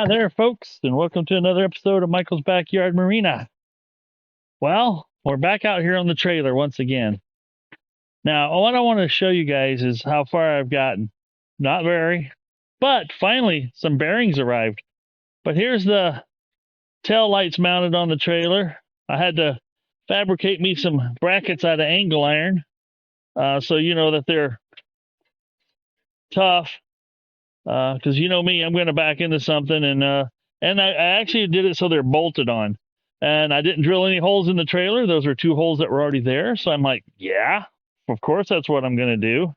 Hi there, folks, and welcome to another episode of Michael's Backyard Marina. Well, we're back out here on the trailer once again. Now, what I want to show you guys is how far I've gotten. Not very, but finally some bearings arrived. But here's the tail lights mounted on the trailer. I had to fabricate me some brackets out of angle iron, so you know that they're tough. Because you know me, I'm going to back into something, and I actually did it so they're bolted on, and I didn't drill any holes in the trailer. Those were two holes that were already there, so I'm like, yeah, of course that's what I'm going to do.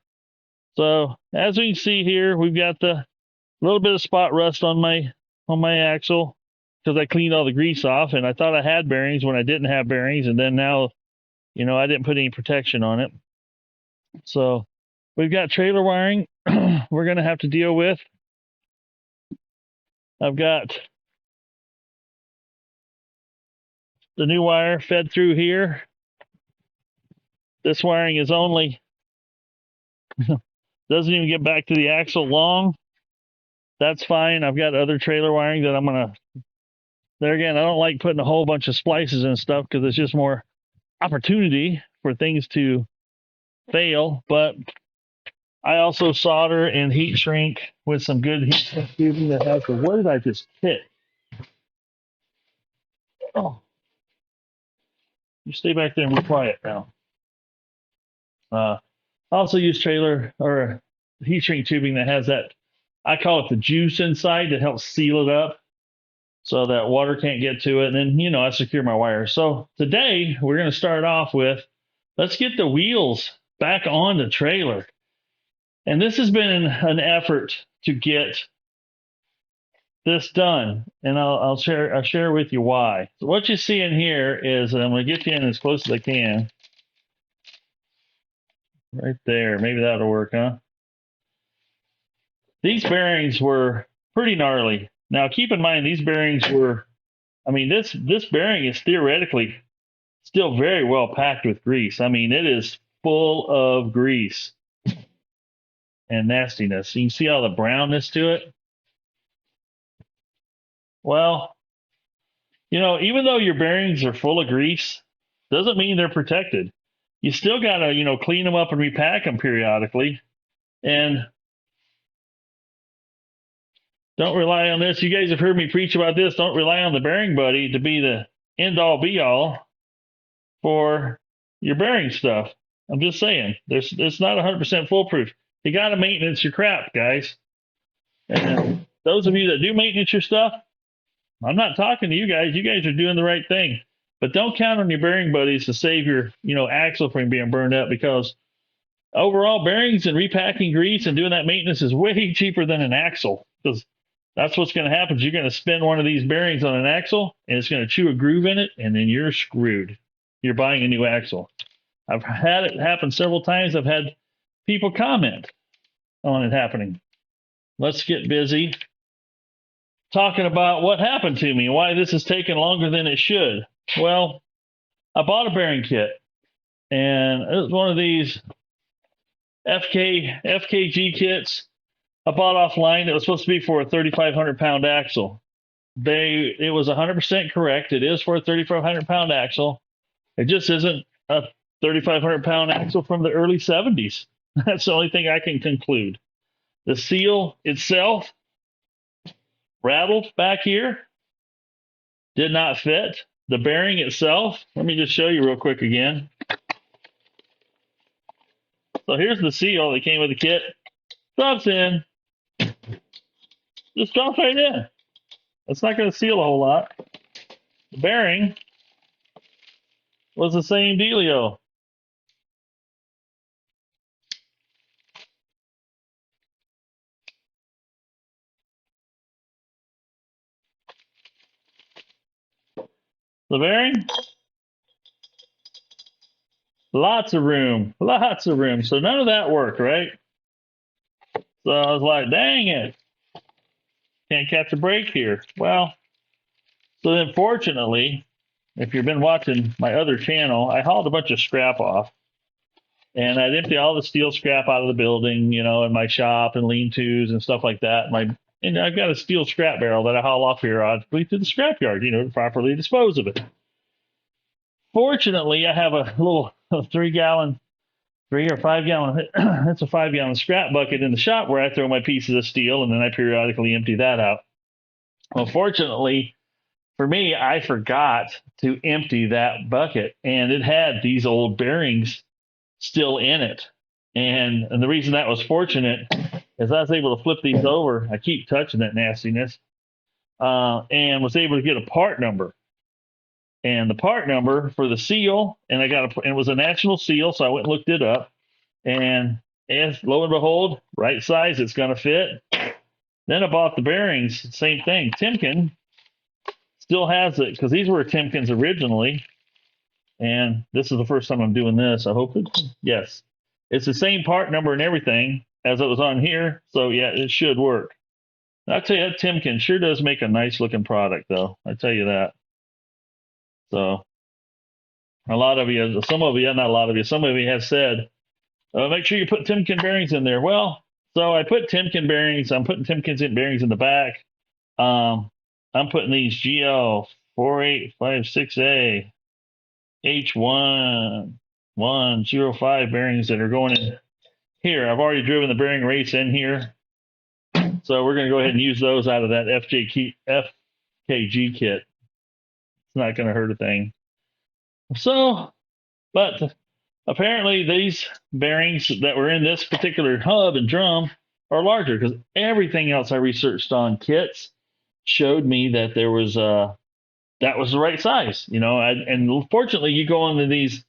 So as we can see here, we've got the little bit of spot rust on my axle because I cleaned all the grease off, and I thought I had bearings when I didn't have bearings, and then now, you know, I didn't put any protection on it. So we've got trailer wiring we're going to have to deal with. I've got the new wire fed through here. This wiring is only, doesn't even get back to the axle long. That's fine. I've got other trailer wiring that I'm going to, there again, I don't like putting a whole bunch of splices and stuff because it's just more opportunity for things to fail. But I also solder and heat shrink with some good heat shrink tubing that has the, what did I just hit? Oh, you stay back there and be quiet now. I also use trailer or heat shrink tubing that has that, I call it the juice inside, that helps seal it up so that water can't get to it. And then, you know, I secure my wires. So today we're going to start off with, let's get the wheels back on the trailer. And this has been an effort to get this done, and I'll share with you why. So what you see in here is, I'm going to get you in as close as I can. Right there, maybe that'll work, huh? These bearings were pretty gnarly. Now keep in mind, these bearings were, I mean, this bearing is theoretically still very well packed with grease. I mean, it is full of grease and nastiness. You can see all the brownness to it. Well, you know, even though your bearings are full of grease, doesn't mean they're protected. You still got to, you know, clean them up and repack them periodically. And don't rely on this. You guys have heard me preach about this. Don't rely on the bearing buddy to be the end all be all for your bearing stuff. I'm just saying, it's not 100% foolproof. You got to maintenance your crap, guys. And those of you that do maintenance your stuff, I'm not talking to you guys. You guys are doing the right thing. But don't count on your bearing buddies to save your, you know, axle from being burned up, because overall bearings and repacking grease and doing that maintenance is way cheaper than an axle. Because that's what's going to happen. You're going to spin one of these bearings on an axle, and it's going to chew a groove in it, and then you're screwed. You're buying a new axle. I've had it happen several times. I've had people comment on it happening. Let's get busy talking about what happened to me, why this has taken longer than it should. Well, I bought a bearing kit, and it was one of these FKG kits I bought offline. It was supposed to be for a 3,500 pound axle. It was 100% correct. It is for a 3,500 pound axle. It just isn't a 3,500 pound axle from the early 70s. That's the only thing I can conclude. The seal itself rattled back here, did not fit. The bearing itself, let me just show you real quick again. So here's the seal that came with the kit. Drops in. Just drops right in. It's not going to seal a whole lot. The bearing was the same dealio. The bearing, lots of room. So none of that worked, right? So I was like, dang it, can't catch a break here. Well, so then fortunately, if you've been watching my other channel, I hauled a bunch of scrap off, and I'd empty all the steel scrap out of the building, you know, in my shop and lean-tos and stuff like that. My and I've got a steel scrap barrel that I haul off periodically to the scrapyard, to properly dispose of it. Fortunately, I have a little 3 or 5 gallon, it's a 5 gallon scrap bucket in the shop where I throw my pieces of steel, and then I periodically empty that out. Well, fortunately for me, I forgot to empty that bucket, and it had these old bearings still in it. And the reason that was fortunate is I was able to flip these over. I keep touching that nastiness, and was able to get a part number. And the part number for the seal, and it was a national seal, so I went and looked it up. And as lo and behold, right size, it's going to fit. Then I bought the bearings, same thing. Timken still has it because these were Timken's originally. And this is the first time I'm doing this. I hope yes. It's the same part number and everything as it was on here. So yeah, it should work. I'll tell you that Timken sure does make a nice looking product though. I tell you that. So some of you have said, make sure you put Timken bearings in there. Well, so I put Timken bearings. I'm putting Timken bearings in the back. I'm putting these GL 4856A H1105 bearings that are going in here. I've already driven the bearing race in here. So we're going to go ahead and use those out of that FKG kit. It's not going to hurt a thing. So, but apparently these bearings that were in this particular hub and drum are larger because everything else I researched on kits showed me that there was that was the right size, and fortunately you go onto these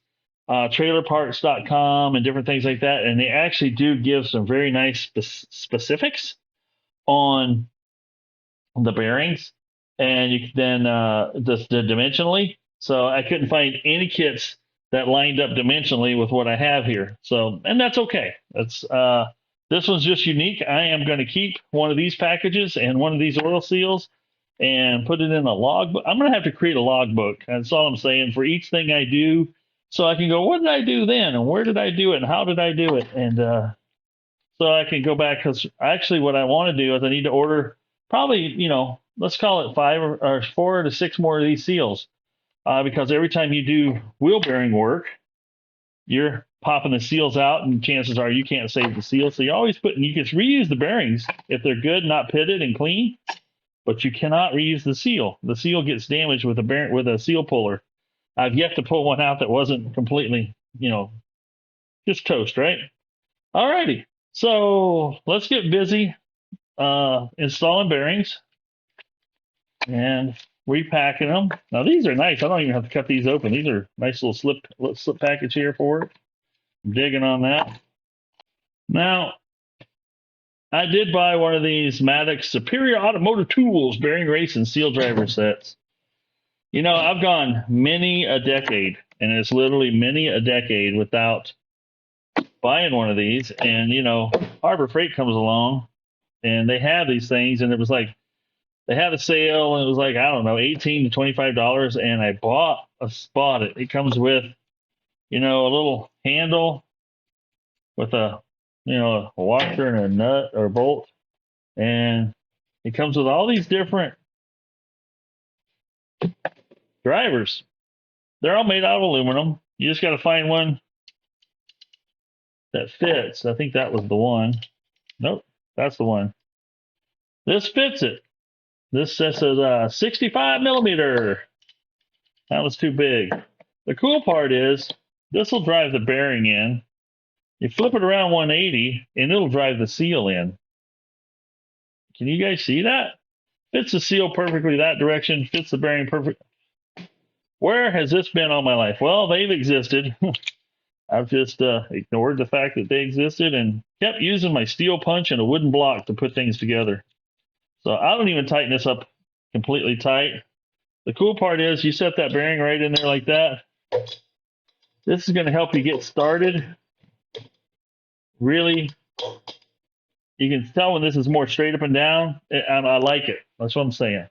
trailerparts.com and different things like that, and they actually do give some very nice specifics on the bearings, and you can then the dimensionally. So I couldn't find any kits that lined up dimensionally with what I have here. So, and that's okay. That's this one's just unique. I am going to keep one of these packages and one of these oil seals and put it in a logbook. I'm going to have to create a logbook. That's all I'm saying for each thing I do. So I can go, what did I do then? And where did I do it? And how did I do it? And so I can go back, because actually what I want to do is I need to order probably, let's call it 5 or 4 to 6 more of these seals. Because every time you do wheel bearing work, you're popping the seals out, and chances are you can't save the seal. So you can reuse the bearings if they're good, not pitted and clean, but you cannot reuse the seal. The seal gets damaged with a seal puller. I've yet to pull one out that wasn't completely, just toast, right? All righty. So let's get busy installing bearings and repacking them. Now these are nice. I don't even have to cut these open. These are nice little slip package here for it. I'm digging on that. Now, I did buy one of these Maddox Superior Automotive Tools bearing race and seal driver sets. I've gone many a decade, and it's literally many a decade without buying one of these. And, Harbor Freight comes along, and they have these things, and it was like, they had a sale, and it was like, I don't know, $18 to $25, and I bought it. It comes with, a little handle with a washer and a nut or bolt, and it comes with all these different drivers. They're all made out of aluminum. You just got to find one that fits. I think that was the one. Nope, that's the one. This fits it. This says 65 millimeter. That was too big. The cool part is this will drive the bearing in. You flip it around 180 and it'll drive the seal in. Can you guys see that? Fits the seal perfectly that direction, fits the bearing perfect. Where has this been all my life? Well, they've existed. I've just ignored the fact that they existed and kept using my steel punch and a wooden block to put things together. So I don't even tighten this up completely tight. The cool part is you set that bearing right in there like that. This is going to help you get started. Really, you can tell when this is more straight up and down. I like it. That's what I'm saying.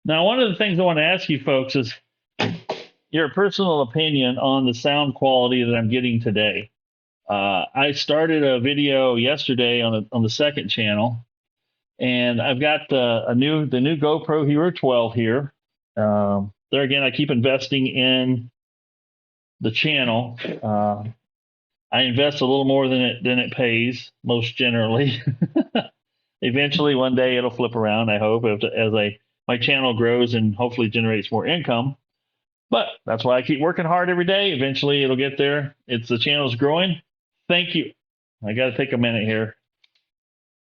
Now, one of the things I want to ask you folks is, your personal opinion on the sound quality that I'm getting today. I started a video yesterday on the second channel, and I've got the new GoPro Hero 12 here. There again, I keep investing in the channel. I invest a little more than it pays most generally. Eventually, one day it'll flip around. I hope as my channel grows and hopefully generates more income. But that's why I keep working hard every day. Eventually, it'll get there. The channel's growing. Thank you. I got to take a minute here.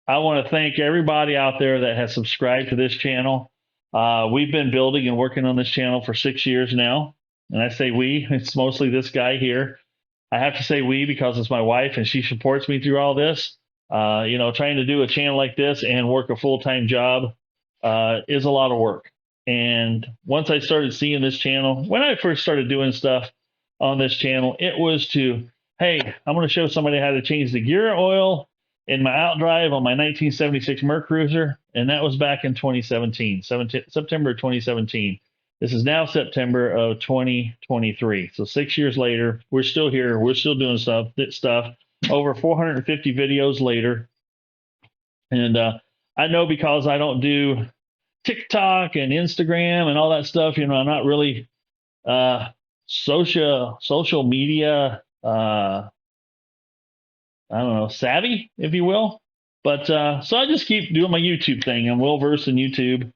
I want to thank everybody out there that has subscribed to this channel. We've been building and working on this channel for 6 years now. And I say we, it's mostly this guy here. I have to say we because it's my wife and she supports me through all this. Trying to do a channel like this and work a full-time job is a lot of work. And once I started seeing this channel, when I first started doing stuff on this channel, it was to, hey, I'm going to show somebody how to change the gear oil in my outdrive on my 1976 Mercruiser. And that was back in 2017, September 2017. This is now September of 2023. So 6 years later, we're still here. We're still doing stuff. Over 450 videos later. And I know because I don't do TikTok and Instagram and all that stuff, I'm not really social media, I don't know, savvy, if you will. But so I just keep doing my YouTube thing. I'm well versed in YouTube.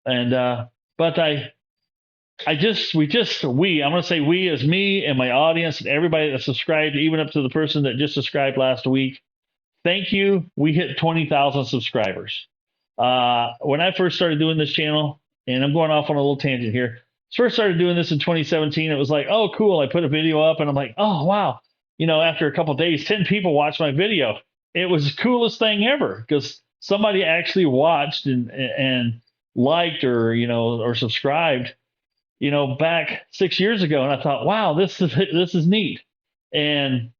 And but I'm going to say we as me and my audience and everybody that subscribed, even up to the person that just subscribed last week. Thank you. We hit 20,000 subscribers. When I first started doing this channel, and I'm going off on a little tangent here, first started doing this in 2017, it was like, oh, cool. I put a video up and I'm like, oh, wow. After a couple of days, 10 people watched my video. It was the coolest thing ever because somebody actually watched and liked or subscribed back 6 years ago, and I thought, wow, this is neat. And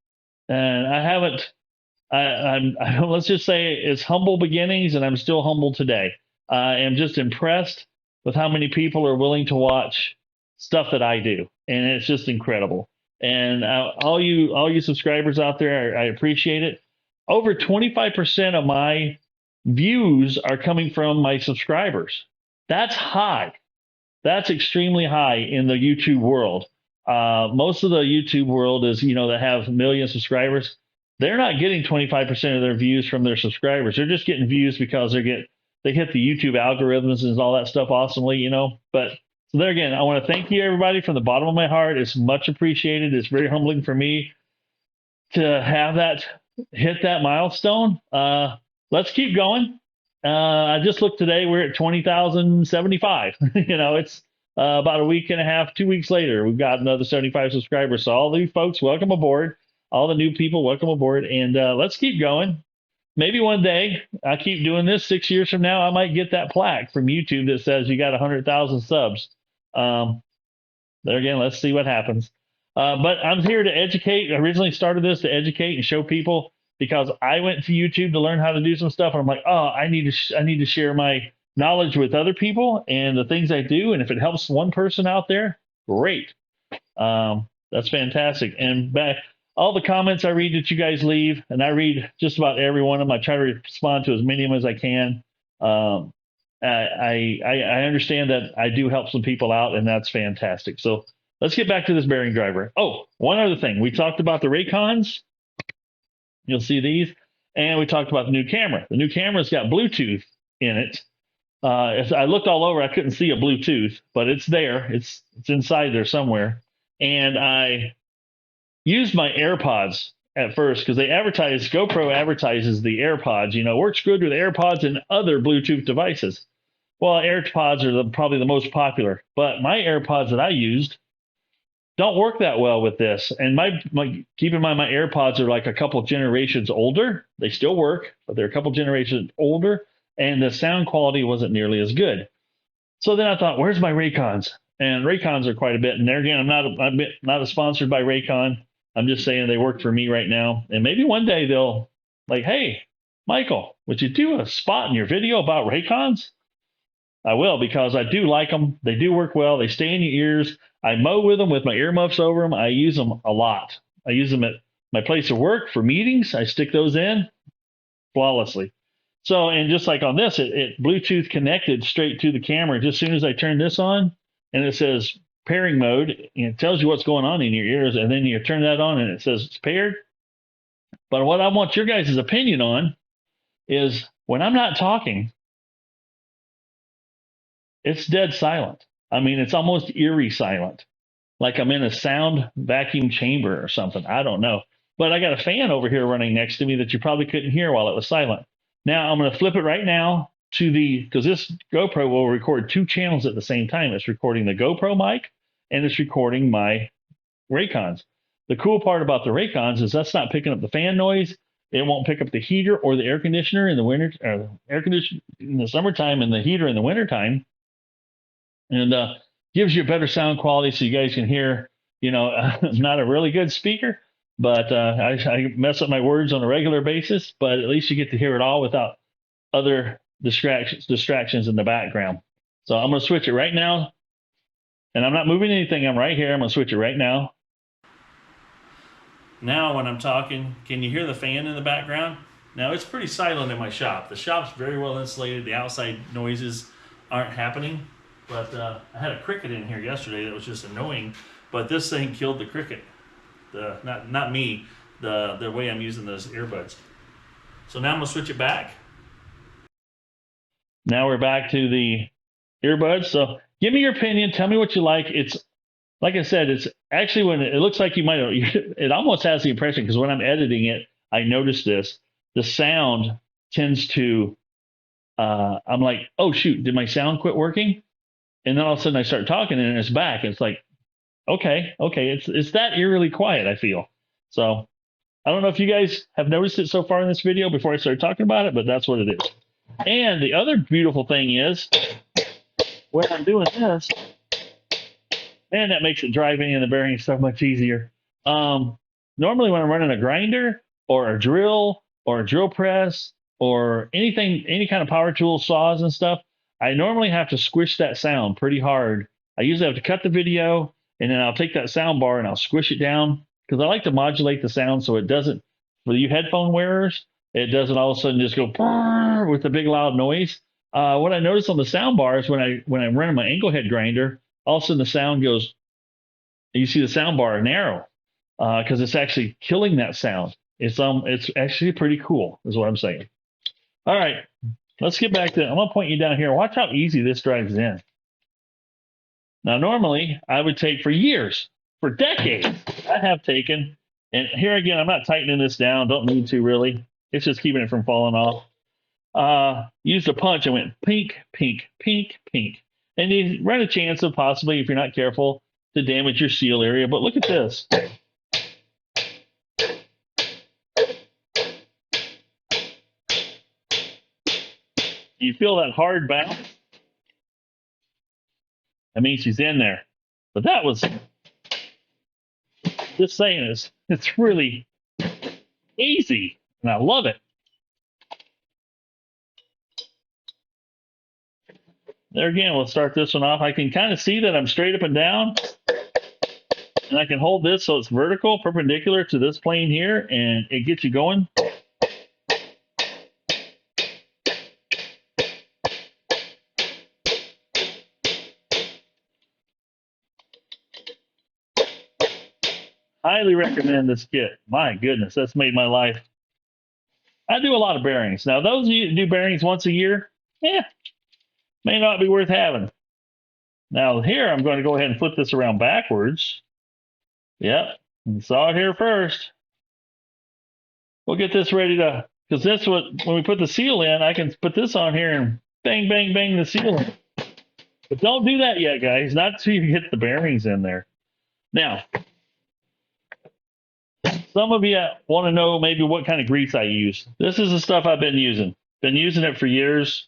I haven't. I'm let's just say it's humble beginnings, and I'm still humble today. I am just impressed with how many people are willing to watch stuff that I do, and it's just incredible. And all you subscribers out there, I appreciate it. Over 25% of my views are coming from my subscribers. That's high. That's extremely high in the YouTube world. Most of the YouTube world is, that have million subscribers. They're not getting 25% of their views from their subscribers. They're just getting views because they hit the YouTube algorithms and all that stuff awesomely, But so there again, I want to thank you everybody from the bottom of my heart. It's much appreciated. It's very humbling for me to have hit that milestone. Let's keep going. I just looked today. We're at 20,075. It's about a week and a half, 2 weeks later, we've got another 75 subscribers. So all you folks, welcome aboard. All the new people, welcome aboard. And let's keep going. Maybe one day I keep doing this 6 years from now, I might get that plaque from YouTube that says you got 100,000 subs. There again, let's see what happens. But I'm here to educate. I originally started this to educate and show people because I went to YouTube to learn how to do some stuff. And I'm like, oh, I need to share my knowledge with other people and the things I do. And if it helps one person out there, great. That's fantastic. And all the comments I read that you guys leave, and I read just about every one of them. I try to respond to as many of them as I can. I understand that I do help some people out, and that's fantastic. So let's get back to this bearing driver. Oh, one other thing. We talked about the Raycons. You'll see these. And we talked about the new camera. The new camera's got Bluetooth in it. I looked all over. I couldn't see a Bluetooth, but it's there. It's inside there somewhere. And I used my AirPods at first because GoPro advertises the AirPods, works good with AirPods and other Bluetooth devices. Well, AirPods are probably the most popular, but my AirPods that I used don't work that well with this. And keep in mind, my AirPods are like a couple generations older. They still work, but they're a couple generations older, and the sound quality wasn't nearly as good. So then I thought, where's my Raycons? And Raycons are quite a bit. And there again, I'm not sponsored by Raycon. I'm just saying they work for me right now. And maybe one day they'll like, hey, Michael, would you do a spot in your video about Raycons? I will, because I do like them. They do work well. They stay in your ears. I mow with them with my earmuffs over them. I use them a lot. I use them at my place of work for meetings. I stick those in flawlessly. So, and just like on this, it Bluetooth connected straight to the camera. Just as soon as I turn this on, and it says pairing mode, and it tells you what's going on in your ears, and then you turn that on, and it says it's paired. But what I want your guys' opinion on is when I'm not talking, it's dead silent. I mean, it's almost eerie silent, like I'm in a sound vacuum chamber or something. I don't know. But I got a fan over here running next to me that you probably couldn't hear while it was silent. Now I'm going to flip it right now to because this GoPro will record 2 channels at the same time. It's recording the GoPro mic and it's recording my Raycons. The cool part about the Raycons is that's not picking up the fan noise. It won't pick up the heater or the air conditioner in the winter, or air conditioner in the summertime and the heater in the wintertime. And gives you a better sound quality so you guys can hear, I'm not a really good speaker, but I mess up my words on a regular basis, but at least you get to hear it all without other distractions in the background. So I'm going to switch it right now. And I'm not moving anything. I'm right here. I'm going to switch it right now. Now when I'm talking, can you hear the fan in the background? Now it's pretty silent in my shop. The shop's very well insulated. The outside noises aren't happening. But I had a cricket in here yesterday that was just annoying. But this thing killed the cricket. Not me. The way I'm using those earbuds. So now I'm gonna switch it back. Now we're back to the earbuds. So give me your opinion. Tell me what you like. It's like I said. It's actually when it looks like you might. It almost has the impression because when I'm editing it, I noticed this. The sound tends to. I'm like, oh shoot, did my sound quit working? And then all of a sudden I start talking and it's back. It's like, okay. It's that eerily quiet, I feel. So I don't know if you guys have noticed it so far in this video before I start talking about it, but that's what it is. And the other beautiful thing is when I'm doing this, man, that makes it driving and the bearing stuff much easier. Normally when I'm running a grinder or a drill press or anything, any kind of power tool, saws and stuff, I normally have to squish that sound pretty hard. I usually have to cut the video and then I'll take that sound bar and I'll squish it down because I like to modulate the sound so it doesn't, for you headphone wearers, it doesn't all of a sudden just go with a big loud noise. What I notice on the sound bar is when I'm running my angle head grinder, all of a sudden the sound goes, you see the sound bar narrow because it's actually killing that sound. It's actually pretty cool is what I'm saying. All right. Let's get back to, I'm going to point you down here. Watch how easy this drives in. Now, normally, I would take for years, for decades, I have taken, and here again, I'm not tightening this down. Don't need to, really. It's just keeping it from falling off. Used a punch and went pink, pink, pink, pink. And you run a chance of possibly, if you're not careful, to damage your seal area. But look at this. You feel that hard bounce? That means she's in there. But that was, just saying, it's really easy, and I love it. There again, we'll start this one off. I can kind of see that I'm straight up and down, and I can hold this so it's vertical, perpendicular to this plane here, and it gets you going. Highly recommend this kit. My goodness, that's made my life. I do a lot of bearings. Now, those of you that do bearings once a year, may not be worth having. Now, here, I'm going to go ahead and flip this around backwards. Yep, you saw it here first. We'll get this ready to, because this when we put the seal in, I can put this on here and bang, bang, bang the seal in. But don't do that yet, guys. Not until you get the bearings in there. Now, some of you want to know maybe what kind of grease I use. This is the stuff I've been using. Been using it for years.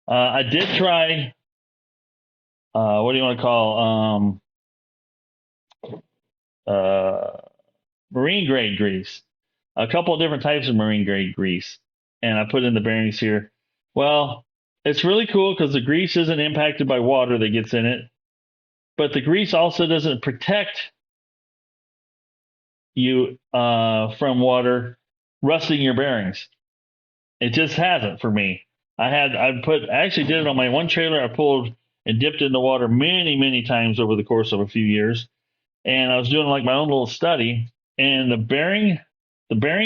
I did try, what do you want to call, marine grade grease. A couple of different types of marine grade grease. And I put in the bearings here. Well, it's really cool because the grease isn't impacted by water that gets in it. but the grease also doesn't protect you from water rusting your bearings. It just hasn't for me. I actually did it on my one trailer. I pulled and dipped in the water many times over the course of a few years, and I was doing like my own little study. And the bearing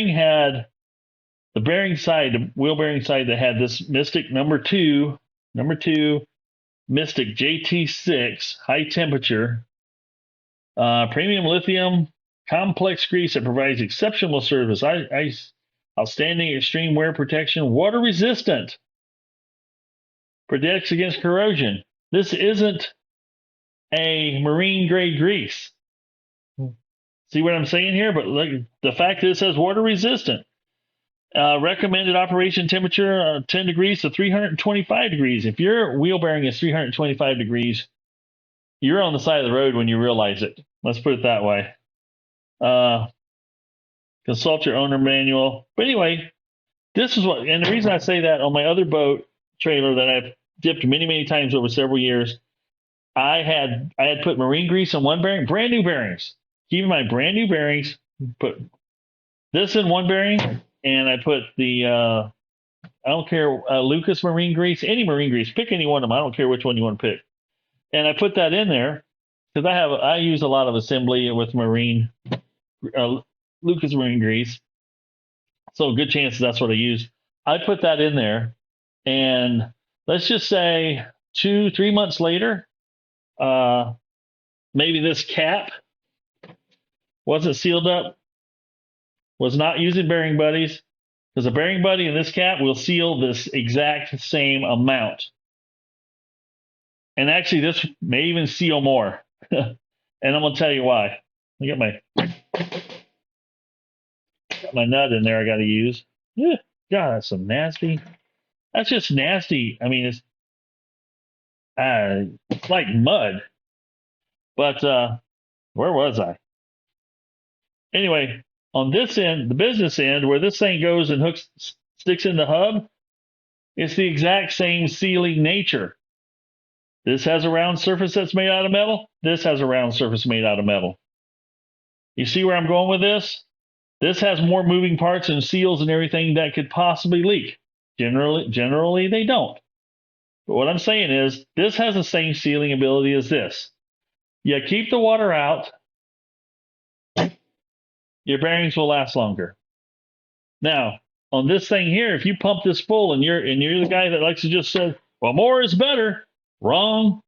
had the wheel bearing side that had this Mystic number two Mystic JT6 high temperature premium lithium complex grease that provides exceptional service. Outstanding extreme wear protection, water resistant, protects against corrosion. This isn't a marine grade grease. See what I'm saying here? But look, the fact that it says water resistant. Recommended operation temperature 10 degrees to 325 degrees. If your wheel bearing is 325 degrees, you're on the side of the road when you realize it. Let's put it that way. Consult your owner manual. But anyway, this is what, and the reason I say that on my other boat trailer that I've dipped many times over several years, I had put marine grease on one bearing, brand new bearings. Keep in mind, brand new bearings. Put this in one bearing, and I put the I don't care Lucas marine grease, any marine grease. Pick any one of them. I don't care which one you want to pick. And I put that in there because I use a lot of assembly with marine Lucas marine grease. So good chance that's what I use. I put that in there, and let's just say 2-3 months later, maybe this cap wasn't sealed up, was not using bearing buddies, because a bearing buddy and this cap will seal this exact same amount. And actually, this may even seal more. And I'm going to tell you why. I got my nut in there I got to use. Yeah, God, that's some nasty. That's just nasty. I mean, it's like mud. But where was I? Anyway, on this end, the business end, where this thing goes and sticks in the hub, it's the exact same sealing nature. This has a round surface that's made out of metal. This has a round surface made out of metal. You see where I'm going with this? This has more moving parts and seals and everything that could possibly leak. Generally they don't. But what I'm saying is, this has the same sealing ability as this. You keep the water out, your bearings will last longer. Now, on this thing here, if you pump this full and you're the guy that likes to just say, well, more is better. Wrong.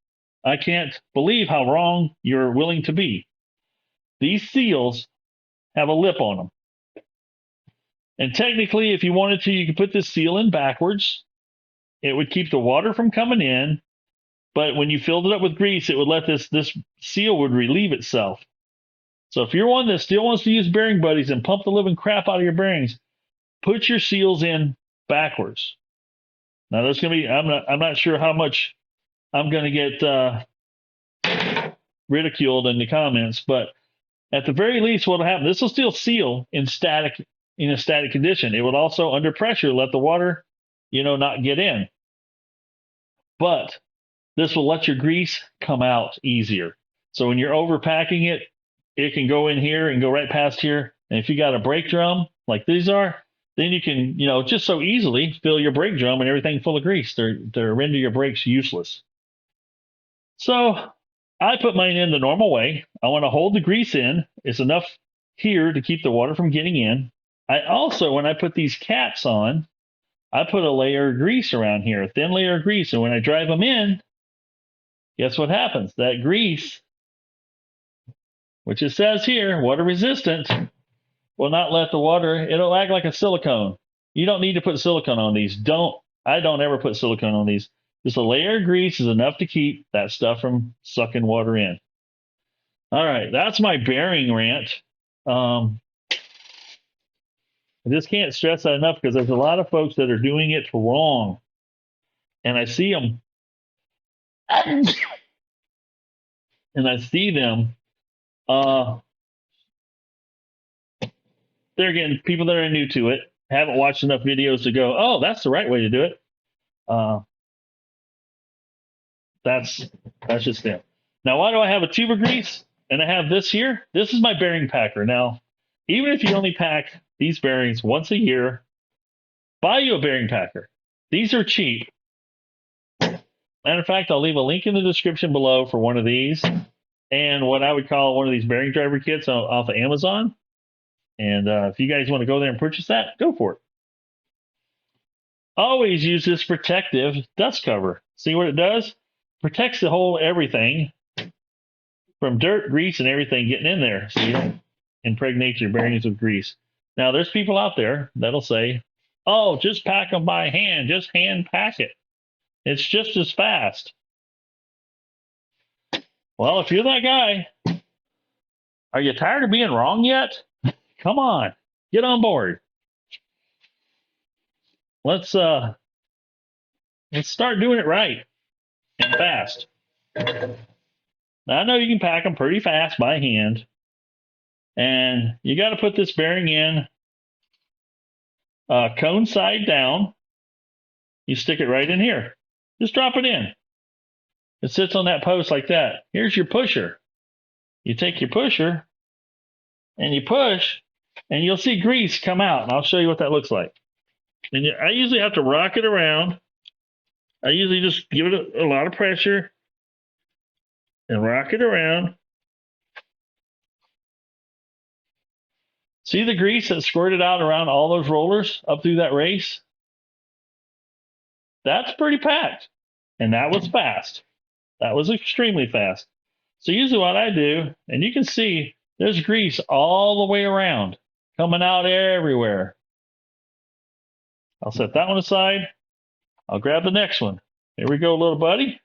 I can't believe how wrong you're willing to be. These seals have a lip on them. And technically, if you wanted to, you could put this seal in backwards. It would keep the water from coming in. But when you filled it up with grease, it would let this seal would relieve itself. So if you're one that still wants to use bearing buddies and pump the living crap out of your bearings, put your seals in backwards. Now there's going to be, I'm not sure how much I'm going to get ridiculed in the comments, but at the very least, what will happen, this will still seal in a static condition. It would also, under pressure, let the water, not get in. But this will let your grease come out easier. So when you're overpacking it, it can go in here and go right past here. And if you got a brake drum like these are, then you can, just so easily fill your brake drum and everything full of grease to render your brakes useless. So I put mine in the normal way. I want to hold the grease in. It's enough here to keep the water from getting in. I also, when I put these caps on, I put a layer of grease around here, a thin layer of grease. And when I drive them in, guess what happens? That grease, which it says here, water resistant, will not let the water, it'll act like a silicone. You don't need to put silicone on these. I don't ever put silicone on these. Just a layer of grease is enough to keep that stuff from sucking water in. All right, that's my bearing rant. I just can't stress that enough because there's a lot of folks that are doing it wrong. And I see them. And I see them. They're again people that are new to it, haven't watched enough videos to go, oh, that's the right way to do it. That's just it. Now, why do I have a tube of grease? And I have this here? This is my bearing packer. Now, even if you only pack these bearings once a year, buy you a bearing packer. These are cheap. Matter of fact, I'll leave a link in the description below for one of these and what I would call one of these bearing driver kits off of Amazon. And if you guys want to go there and purchase that, go for it. Always use this protective dust cover. See what it does? Protects the whole everything from dirt, grease, and everything getting in there, so you don't impregnate your bearings with grease. Now, there's people out there that'll say, oh, just pack them by hand. Just hand pack it. It's just as fast. Well, if you're that guy, are you tired of being wrong yet? Come on, get on board. Let's start doing it right and fast. Now, I know you can pack them pretty fast by hand, and you got to put this bearing in cone side down. You stick it right in here. Just drop it in. It sits on that post like that. Here's your pusher. You take your pusher and you push, and you'll see grease come out. And I'll show you what that looks like. And I usually have to rock it around. I usually just give it a lot of pressure and rock it around. See the grease that squirted out around all those rollers up through that race? That's pretty packed. And that was fast. That was extremely fast. So usually what I do, and you can see there's grease all the way around, coming out everywhere. I'll set that one aside. I'll grab the next one. Here we go, little buddy.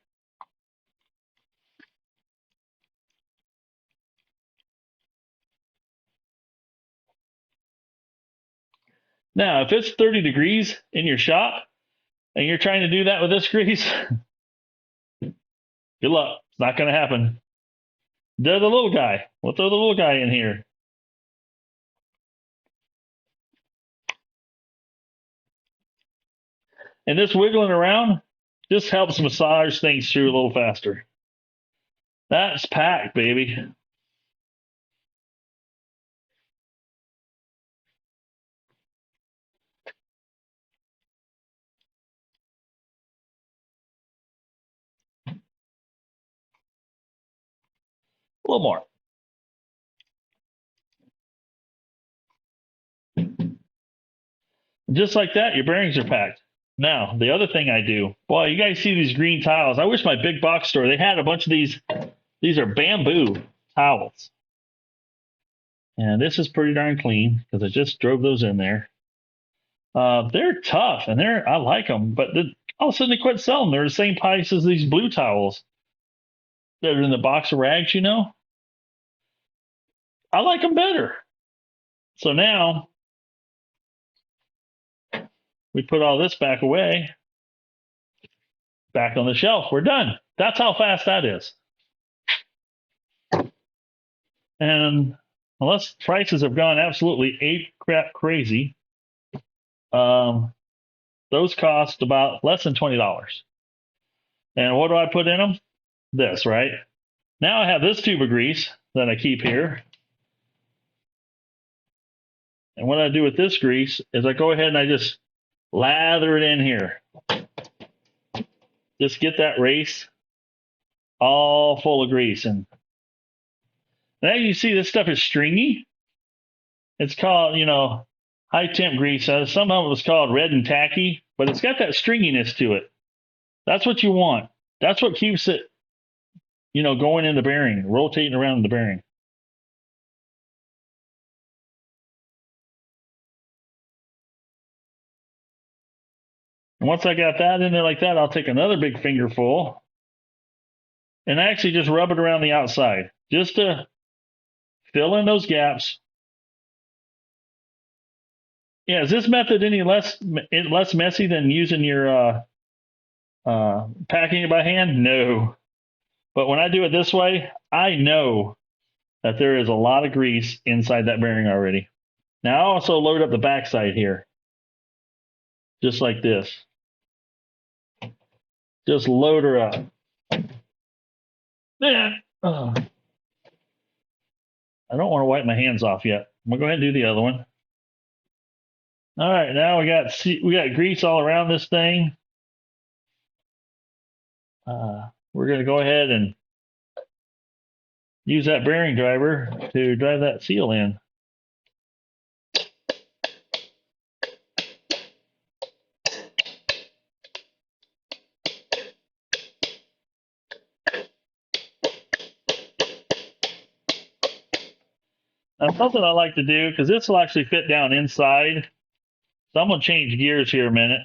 Now, if it's 30 degrees in your shop and you're trying to do that with this grease, good luck. It's not going to happen. They're the little guy. We'll throw the little guy in here. And this wiggling around just helps massage things through a little faster. That's packed, baby. A little more. Just like that, your bearings are packed. Now, the other thing I do, boy, you guys see these green tiles. I wish my big box store, they had a bunch of these. These are bamboo towels. And this is pretty darn clean because I just drove those in there. They're tough and I like them, but all of a sudden they quit selling. They're the same price as these blue towels that are in the box of rags, you know. I like them better. So now we put all this back away, back on the shelf. We're done. That's how fast that is. And unless prices have gone absolutely ape crap crazy, those cost about less than $20. And what do I put in them? This, right? Now I have this tube of grease that I keep here. And what I do with this grease is I go ahead and I just lather it in here. Just get that race all full of grease. And now you see this stuff is stringy. It's called, high temp grease. Some of it was called red and tacky, but it's got that stringiness to it. That's what you want. That's what keeps it, going in the bearing, rotating around the bearing. And once I got that in there like that, I'll take another big fingerful and actually just rub it around the outside just to fill in those gaps. Yeah, is this method any less messy than using your packing it by hand? No. But when I do it this way, I know that there is a lot of grease inside that bearing already. Now I also load up the backside here. Just like this. Just load her up. Yeah, I don't want to wipe my hands off yet. I'm gonna go ahead and do the other one. All right, now we got grease all around this thing. We're gonna go ahead and use that bearing driver to drive that seal in. Now, something I like to do, because this will actually fit down inside, so I'm going to change gears here a minute.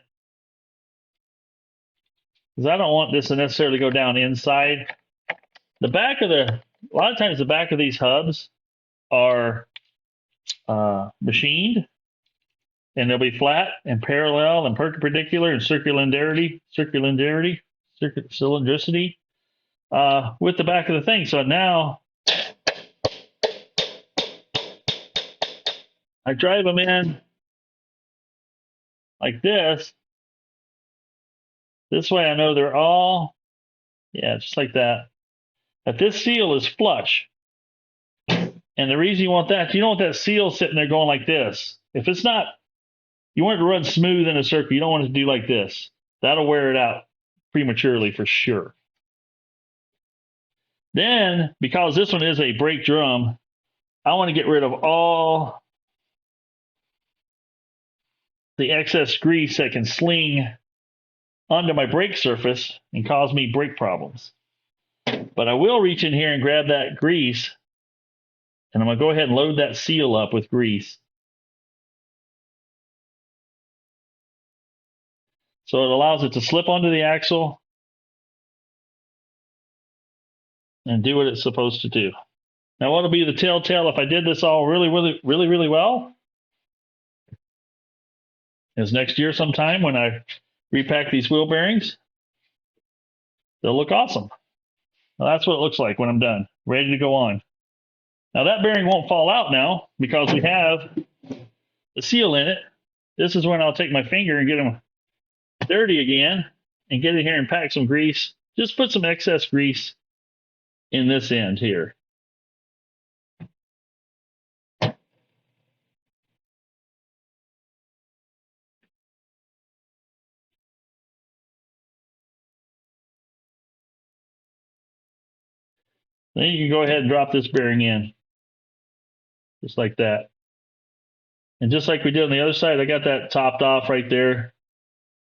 Because I don't want this to necessarily go down inside. A lot of times the back of these hubs are machined, and they'll be flat and parallel and perpendicular and cylindricity with the back of the thing. So now I drive them in like this. This way I know they're all, yeah, just like that. But this seal is flush. And the reason you want that, you don't want that seal sitting there going like this. If it's not, you want it to run smooth in a circle. You don't want it to do like this. That'll wear it out prematurely for sure. Then, because this one is a brake drum, I want to get rid of all the excess grease that can sling onto my brake surface and cause me brake problems. But I will reach in here and grab that grease, and I'm going to go ahead and load that seal up with grease. So it allows it to slip onto the axle and do what it's supposed to do. Now, what'll be the telltale if I did this all really well is next year sometime when I repack these wheel bearings, they'll look awesome. Now, that's what it looks like when I'm done, ready to go on. Now, that bearing won't fall out now because we have the seal in it. This is when I'll take my finger and get them dirty again and get in here and pack some grease. Just put some excess grease in this end here. Then you can go ahead and drop this bearing in, just like that. And just like we did on the other side, I got that topped off right there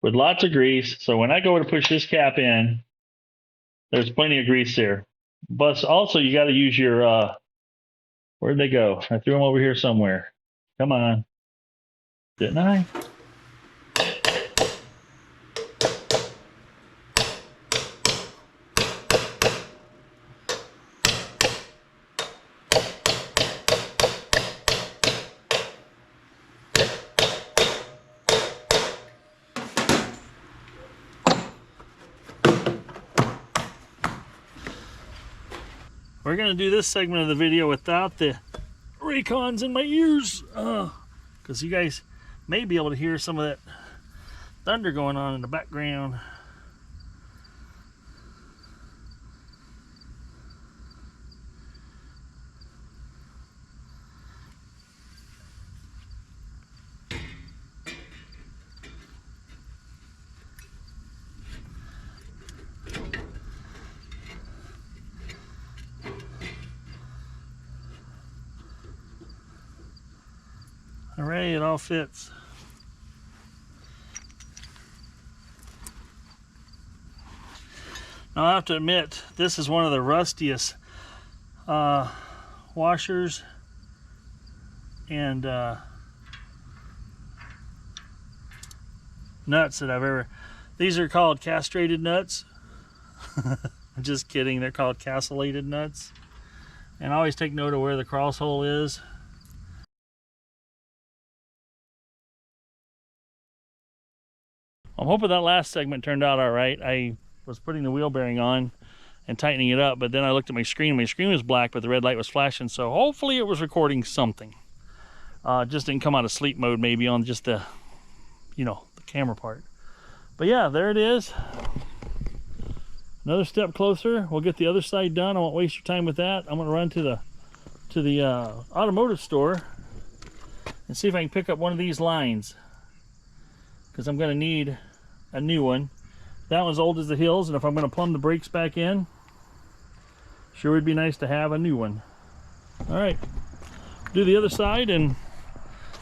with lots of grease. So when I go to push this cap in, there's plenty of grease there. But also you got to use your, where'd they go? I threw them over here somewhere. Come on. Didn't I? We're going to do this segment of the video without the Raycons in my ears, because you guys may be able to hear some of that thunder going on in the background. Alright, it all fits. Now I have to admit, this is one of the rustiest washers and nuts that I've ever. These are called castrated nuts. I'm just kidding, they're called castellated nuts. And I always take note of where the cross hole is. I'm hoping that last segment turned out all right. I was putting the wheel bearing on and tightening it up, but then I looked at my screen. My screen was black, but the red light was flashing, so hopefully it was recording something. Just didn't come out of sleep mode maybe on just the, you know, the camera part. But yeah, there it is. Another step closer. We'll get the other side done. I won't waste your time with that. I'm gonna run to the automotive store and see if I can pick up one of these lines, because I'm gonna need a new one. That one's old as the hills, and if I'm gonna plumb the brakes back in, sure would be nice to have a new one. All right, do the other side and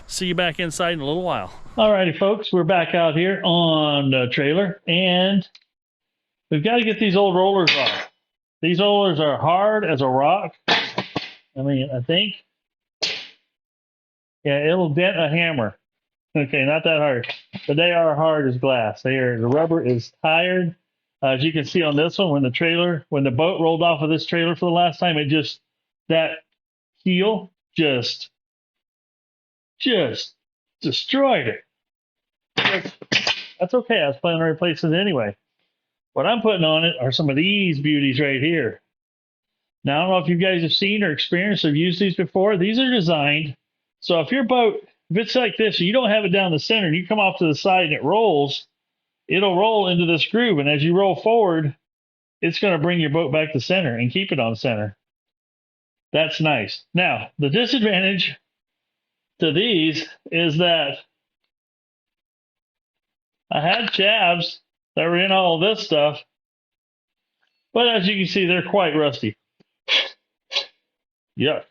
see you back inside in a little while. Alrighty, folks, we're back out here on the trailer, and we've got to get these old rollers off. These rollers are hard as a rock. I mean, I think, yeah, it'll dent a hammer. Okay, not that hard, but they are hard as glass. The rubber is tired. As you can see on this one, when the boat rolled off of this trailer for the last time, that heel just destroyed it. That's okay. I was planning on replacing it anyway. What I'm putting on it are some of these beauties right here. Now, I don't know if you guys have seen or experienced or used these before. These are designed so if your boat, if it's like this, you don't have it down the center, and you come off to the side and it rolls, it'll roll into this groove. And as you roll forward, it's going to bring your boat back to center and keep it on center. That's nice. Now, the disadvantage to these is that I had shafts that were in all this stuff, but as you can see, they're quite rusty. Yuck.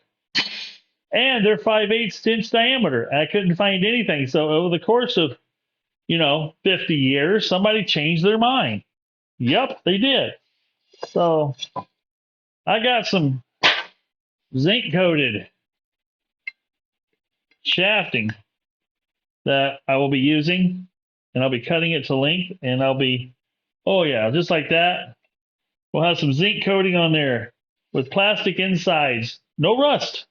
And they're 5/8 inch diameter. I couldn't find anything. So over the course of, 50 years, somebody changed their mind. Yep, they did. So I got some zinc coated shafting that I will be using, and I'll be cutting it to length, and I'll be, oh yeah, just like that. We'll have some zinc coating on there with plastic insides. No rust.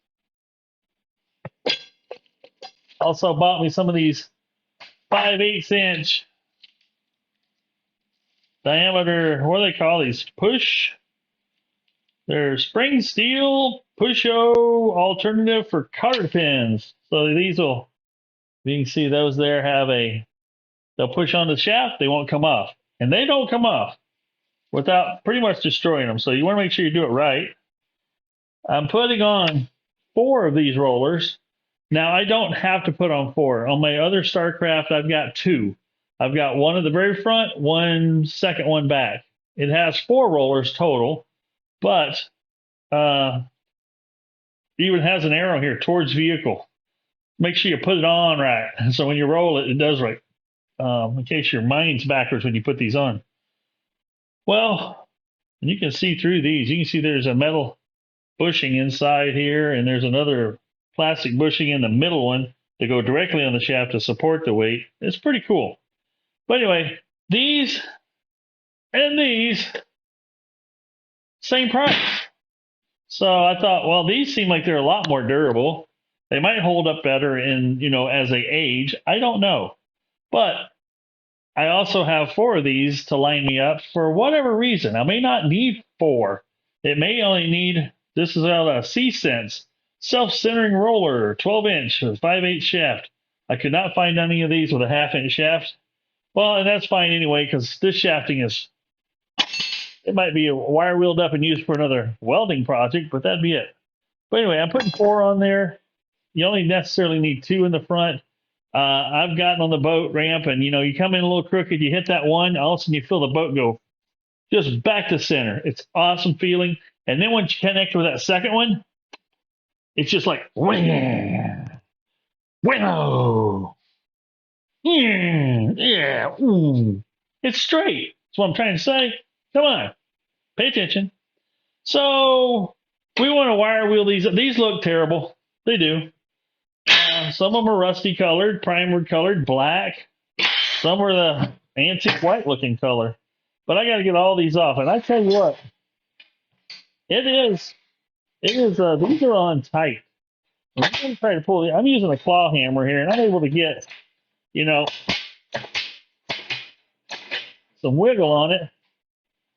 Also bought me some of these 5/8 inch diameter, what do they call these? Push. They're spring steel push-o alternative for cotter pins. So these will, you can see those there they'll push on the shaft, they won't come off. And they don't come off without pretty much destroying them. So you want to make sure you do it right. I'm putting on 4 of these rollers. Now, I don't have to put on 4. On my other StarCraft, I've got 2. I've got one at the very front, one second one back. It has 4 rollers total, but even has an arrow here towards vehicle. Make sure you put it on right. So when you roll it, it does right. In case your mind's backwards when you put these on. Well, and you can see through these. You can see there's a metal bushing inside here, and there's another plastic bushing in the middle one to go directly on the shaft to support the weight. It's pretty cool. But anyway, these and these, same price. So I thought, well, these seem like they're a lot more durable. They might hold up better in, as they age. I don't know. But I also have 4 of these to line me up for whatever reason. I may not need 4. It may only need, this is a C-Sense self-centering roller, 12-inch with 5/8 shaft. I could not find any of these with a 1/2-inch shaft. Well, and that's fine anyway, because this shafting it might be wire wheeled up and used for another welding project, but that'd be it. But anyway, I'm putting 4 on there. You only necessarily need 2 in the front. I've gotten on the boat ramp, and you come in a little crooked, you hit that one, all of a sudden you feel the boat go just back to center. It's awesome feeling. And then once you connect with that second one, it's just like, wow, yeah, ooh. It's straight. That's what I'm trying to say. Come on, pay attention. So we want to wire wheel these. These look terrible. They do. Some of them are rusty colored, primer colored, black. Some are the antique white looking color. But I got to get all these off. And I tell you what, these are on tight. I'm going to try to pull I'm using a claw hammer here, and I'm able to get, some wiggle on it.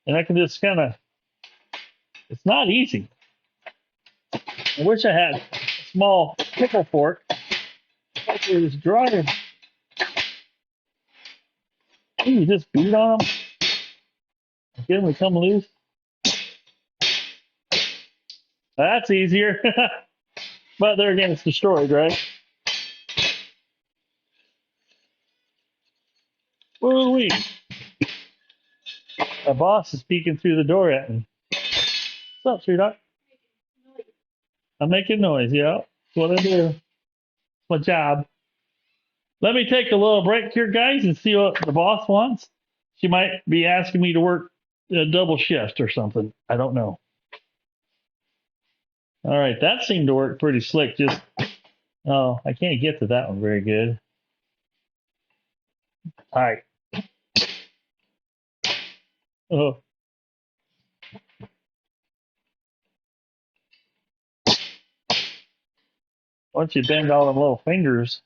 And I can just it's not easy. I wish I had a small pickle fork. Like it was dry. You just beat on them. Get them to come loose. That's easier. But they're against destroyed, right? Woo-wee. My boss is peeking through the door at me. What's up, sweetheart? I'm making noise, yeah. That's what I do. My job. Let me take a little break here, guys, and see what the boss wants. She might be asking me to work a double shift or something. I don't know. All right, that seemed to work pretty slick. Just, oh, I can't get to that one very good. All right. Oh. Once you bend all them little fingers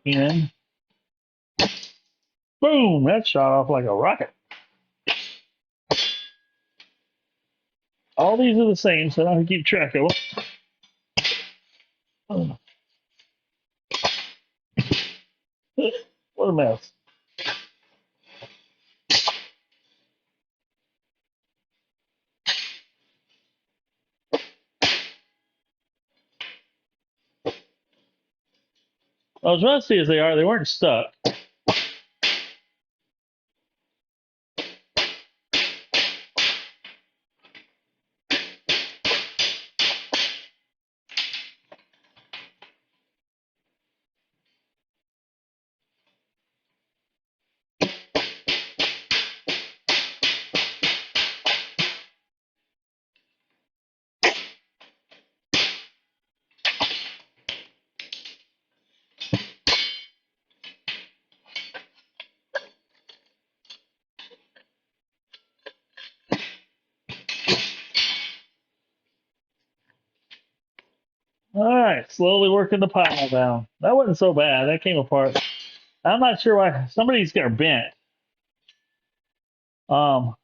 in, boom, that shot off like a rocket. All these are the same, so I don't have to keep track of them. What a mess. Well, as rusty as they are, they weren't stuck. All right, slowly working the pile down. That wasn't so bad. That came apart. I'm not sure why. Somebody's got bent. And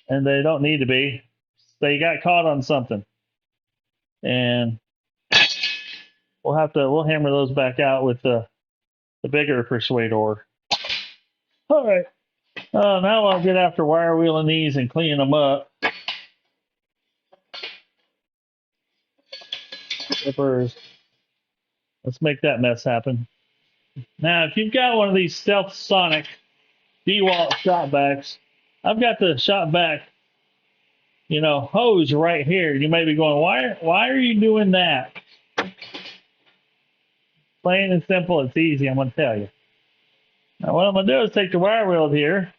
they don't need to be. They got caught on something. And we'll hammer those back out with the bigger persuader. All right. Now I'll get after wire wheeling these and cleaning them up. Zippers. Let's make that mess happen. Now, if you've got one of these Stealth Sonic DeWalt shot backs, I've got the shot back, hose right here. You may be going, why are you doing that? Plain and simple, it's easy, I'm going to tell you. Now, what I'm going to do is take the wire wheel here.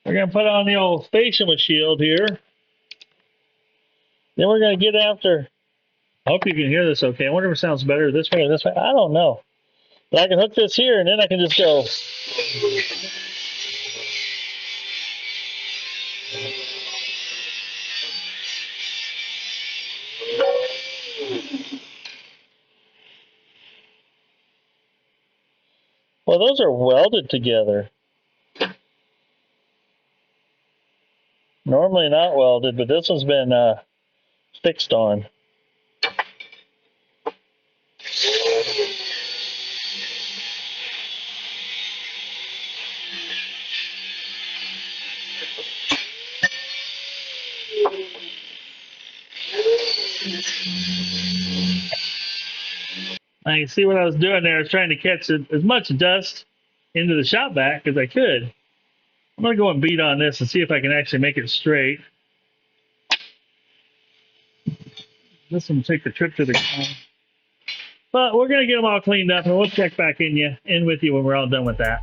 We're going to put on the old station with shield here. Then we're going to get after. I hope you can hear this okay. I wonder if it sounds better this way or this way. I don't know. But I can hook this here and then I can just go. Well, those are welded together. Normally not welded, but this one's been fixed on. Now you see what I was doing there. I was trying to catch as much dust into the shop back as I could. I'm going to go and beat on this and see if I can actually make it straight. This one will take the trip to the ground. But we're going to get them all cleaned up and we'll check back in with you when we're all done with that.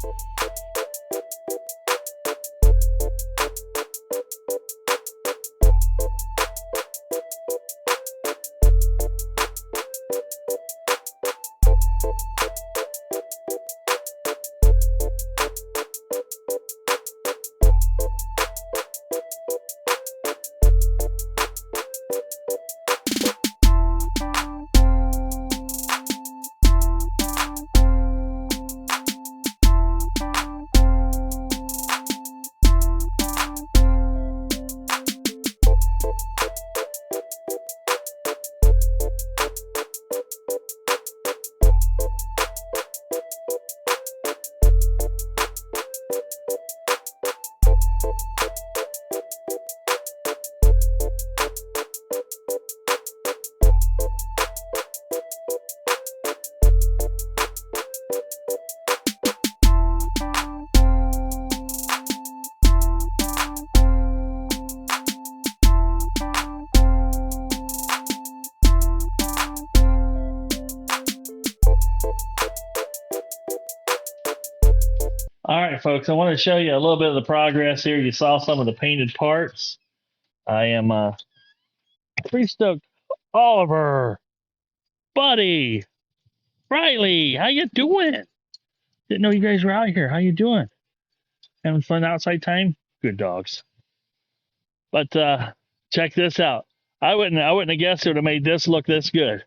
All right, folks, I want to show you a little bit of the progress here. You saw some of the painted parts. I am pretty stoked. Oliver, buddy, Riley, how you doing? Didn't know you guys were out here. How you doing? Having fun outside time? Good dogs. But check this out. I wouldn't have guessed it would have made this look this good.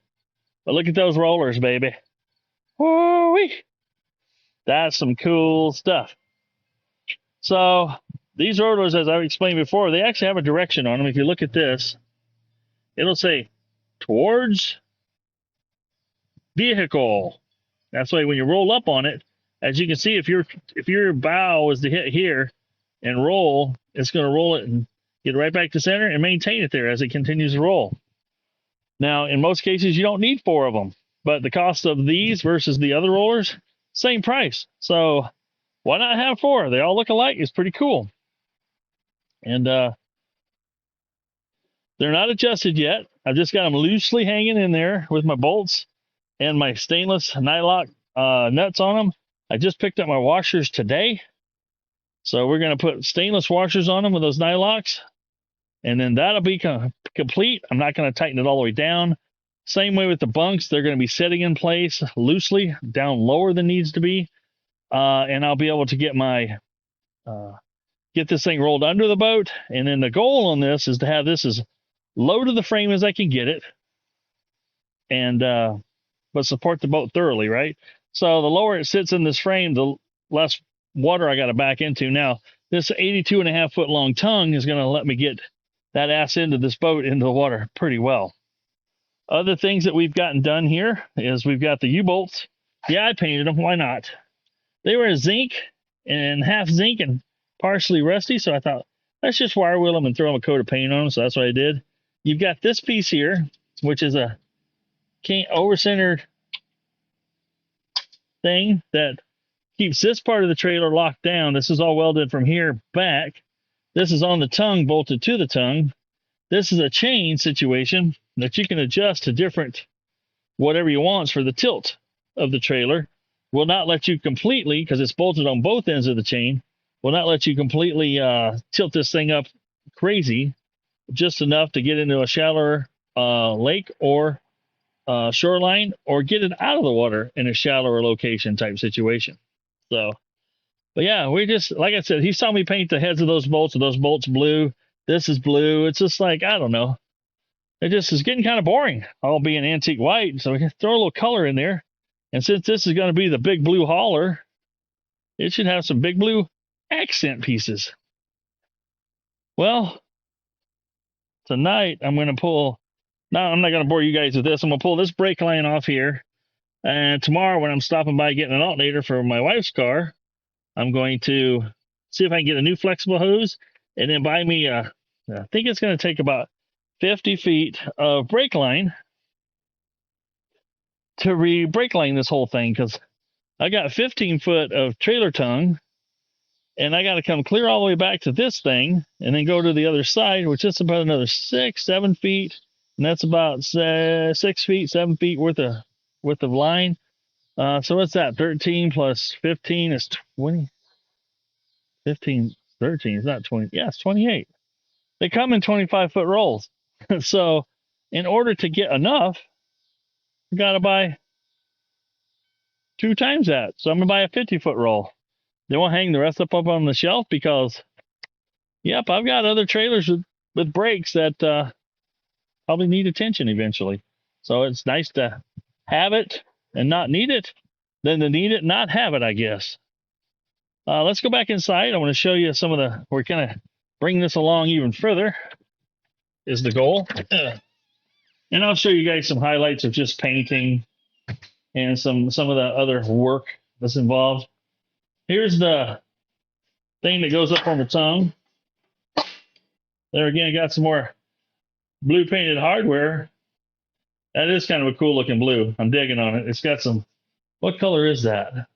But look at those rollers, baby. Woo-wee. That's some cool stuff. So these rollers, as I explained before, they actually have a direction on them. If you look at this, it'll say towards vehicle. That's why when you roll up on it, as you can see, if your bow is to hit here and roll, it's going to roll it and get right back to center and maintain it there as it continues to roll. Now, in most cases, you don't need 4 of them, but the cost of these versus the other rollers, same price. So why not have 4? They all look alike. It's pretty cool. And they're not adjusted yet. I've just got them loosely hanging in there with my bolts and my stainless nylock nuts on them. I just picked up my washers today. So we're going to put stainless washers on them with those nylocks. And then that'll be complete. I'm not going to tighten it all the way down. Same way with the bunks. They're going to be sitting in place loosely, down lower than needs to be. And I'll be able to get my get this thing rolled under the boat. And then the goal on this is to have this as low to the frame as I can get it. And but support the boat thoroughly, right? So the lower it sits in this frame, the less water I got to back into. Now, this 82.5 foot long tongue is going to let me get that ass into this boat into the water pretty well. Other things that we've gotten done here is we've got the U-bolts. Yeah, I painted them. Why not? They were zinc and half zinc and partially rusty. So I thought, let's just wire wheel them and throw them a coat of paint on them. So that's what I did. You've got this piece here, which is a over-centered thing that keeps this part of the trailer locked down. This is all welded from here back. This is on the tongue, bolted to the tongue. This is a chain situation that you can adjust to different whatever you want for the tilt of the trailer. Will not let you completely, because it's bolted on both ends of the chain, will not let you completely tilt this thing up crazy, just enough to get into a shallower lake or shoreline, or get it out of the water in a shallower location type situation. So, but yeah, we just, like I said, he saw me paint the heads of those bolts blue. This is blue. It's just like, I don't know. It just is getting kind of boring, all being antique white. So we can throw a little color in there. And since this is going to be the big blue hauler, it should have some big blue accent pieces. Well, tonight I'm going to pull, now I'm not going to bore you guys with this. I'm going to pull this brake line off here. And tomorrow when I'm stopping by getting an alternator for my wife's car, I'm going to see if I can get a new flexible hose and then buy me I think it's going to take about 50 feet of brake line to re-brake line this whole thing, because I got 15 foot of trailer tongue and I got to come clear all the way back to this thing and then go to the other side, which is about another 6-7 feet. And that's about 6 feet, 7 feet worth of line. So what's that? 13 plus 15 is 20. 15, 13 is not 20. Yeah, it's 28. They come in 25 foot rolls. So in order to get enough, you got to buy 2 times that. So I'm going to buy a 50 foot roll. They won't hang the rest up on the shelf because, yep, I've got other trailers with brakes that probably need attention eventually. So it's nice to have it and not need it than to need it and not have it, I guess. Let's go back inside. I want to show you some of we're going to bring this along even further is the goal. And I'll show you guys some highlights of just painting and some of the other work that's involved. Here's the thing that goes up on the tongue. There again, got some more blue painted hardware. That is kind of a cool looking blue. I'm digging on it. It's got some, what color is that?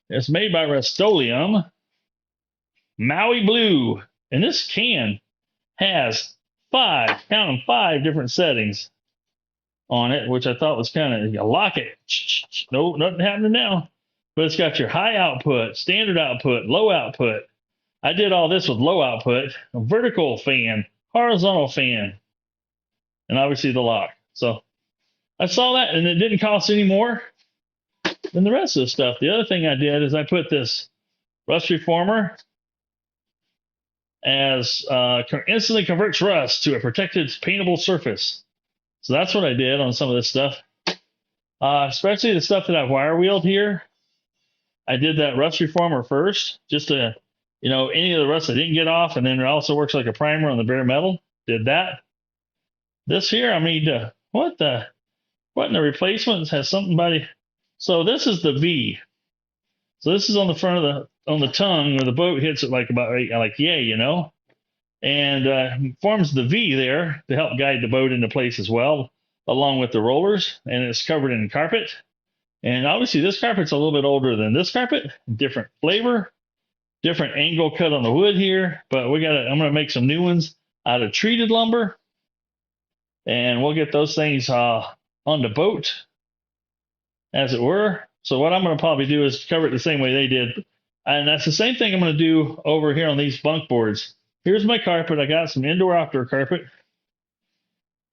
It's made by Rust-Oleum Maui Blue. And this can has 5, count them, 5 different settings on it, which I thought was kind of, you lock it. No, nothing happening now. but it's got your high output, standard output, low output. I did all this with low output, a vertical fan, horizontal fan, and obviously the lock. So I saw that, and it didn't cost any more than the rest of the stuff. The other thing I did is I put this rust reformer as instantly converts rust to a protected paintable surface. So that's what I did on some of this stuff, especially the stuff that I've wire wheeled here. I did that rust reformer first, just to, any of the rust I didn't get off, and then it also works like a primer on the bare metal. Did that. This here, I need to, what in the replacements has something by, so this is the V. So this is on the front of on the tongue where the boat hits it like yay, and forms the V there to help guide the boat into place as well, along with the rollers, and it's covered in carpet. And obviously this carpet's a little bit older than this carpet, different flavor, different angle cut on the wood here, but I'm gonna make some new ones out of treated lumber, and we'll get those things on the boat, as it were. So what I'm gonna probably do is cover it the same way they did. And that's the same thing I'm gonna do over here on these bunk boards. Here's my carpet. I got some indoor-outdoor carpet.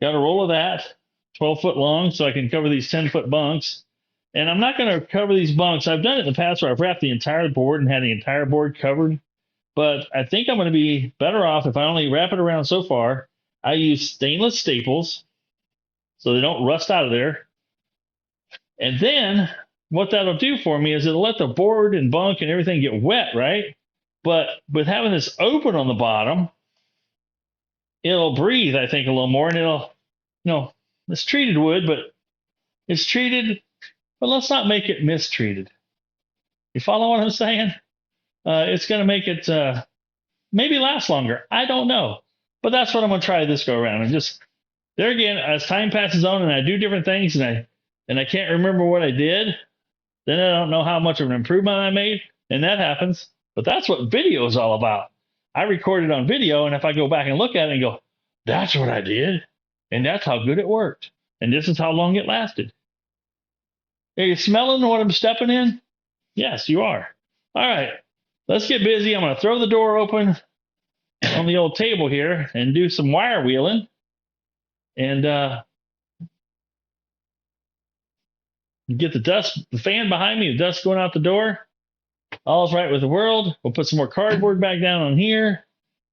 Got a roll of that, 12-foot long, so I can cover these 10-foot bunks. And I'm not going to cover these bunks. I've done it in the past where I've wrapped the entire board and had the entire board covered. But I think I'm going to be better off if I only wrap it around so far. I use stainless staples so they don't rust out of there. And then what that'll do for me is it'll let the board and bunk and everything get wet, right? But with having this open on the bottom, it'll breathe, I think, a little more. And it'll, it's treated wood, but it's treated. But let's not make it mistreated. You follow what I'm saying? It's going to make it maybe last longer. I don't know. But that's what I'm going to try this go around. And just, there again, as time passes on and I do different things and I can't remember what I did, then I don't know how much of an improvement I made. And that happens. But that's what video is all about. I record it on video, and if I go back and look at it and go, that's what I did, and that's how good it worked, and this is how long it lasted. Are you smelling what I'm stepping in? Yes, you are. All right, let's get busy. I'm going to throw the door open on the old table here and do some wire wheeling. And get the fan behind me, the dust going out the door. All's right with the world. We'll put some more cardboard back down on here.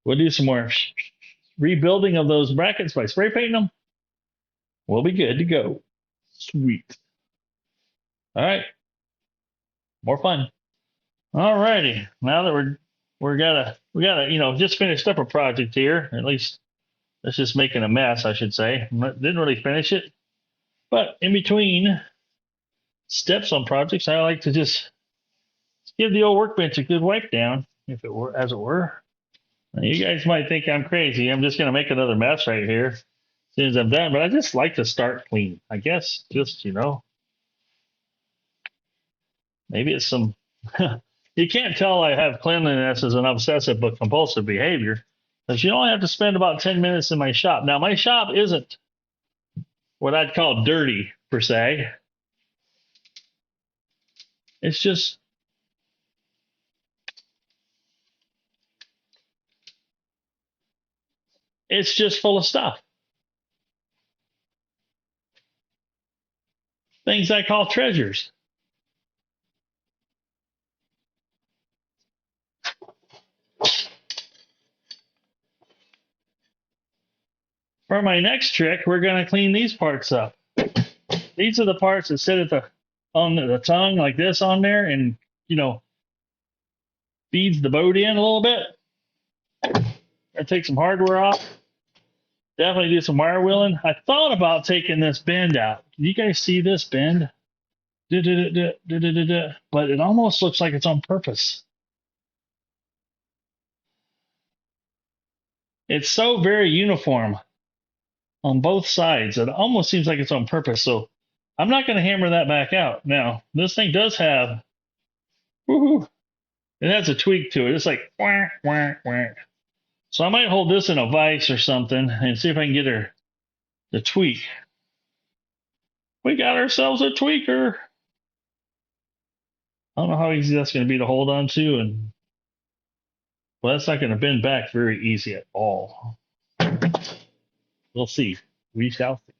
We'll do some more rebuilding of those brackets by spray painting them. We'll be good to go. Sweet. All right. More fun. All righty. Now that we gotta just finished up a project here. At least that's just making a mess, I should say. Didn't really finish it. But in between steps on projects, I like to just give the old workbench a good wipe down, if it were, as it were. Now, you guys might think I'm crazy. I'm just going to make another mess right here as soon as I'm done, but I just like to start clean. I guess just, maybe it's some, you can't tell I have cleanliness as an obsessive but compulsive behavior, because you only have to spend about 10 minutes in my shop. Now, my shop isn't what I'd call dirty, per se. It's just, full of stuff. Things I call treasures. For my next trick, we're going to clean these parts up. These are the parts that sit on the tongue like this on there and, feeds the boat in a little bit. I'll take some hardware off. Definitely do some wire wheeling. I thought about taking this bend out. Can you guys see this bend? But it almost looks like it's on purpose. It's so very uniform on both sides. It almost seems like it's on purpose. So I'm not going to hammer that back out. Now, this thing does have, it has a tweak to it. It's like, wah, wah, wah. So I might hold this in a vise or something and see if I can get her to tweak. We got ourselves a tweaker. I don't know how easy that's going to be to hold on to, and well, that's not going to bend back very easy at all. We'll see. We shall see.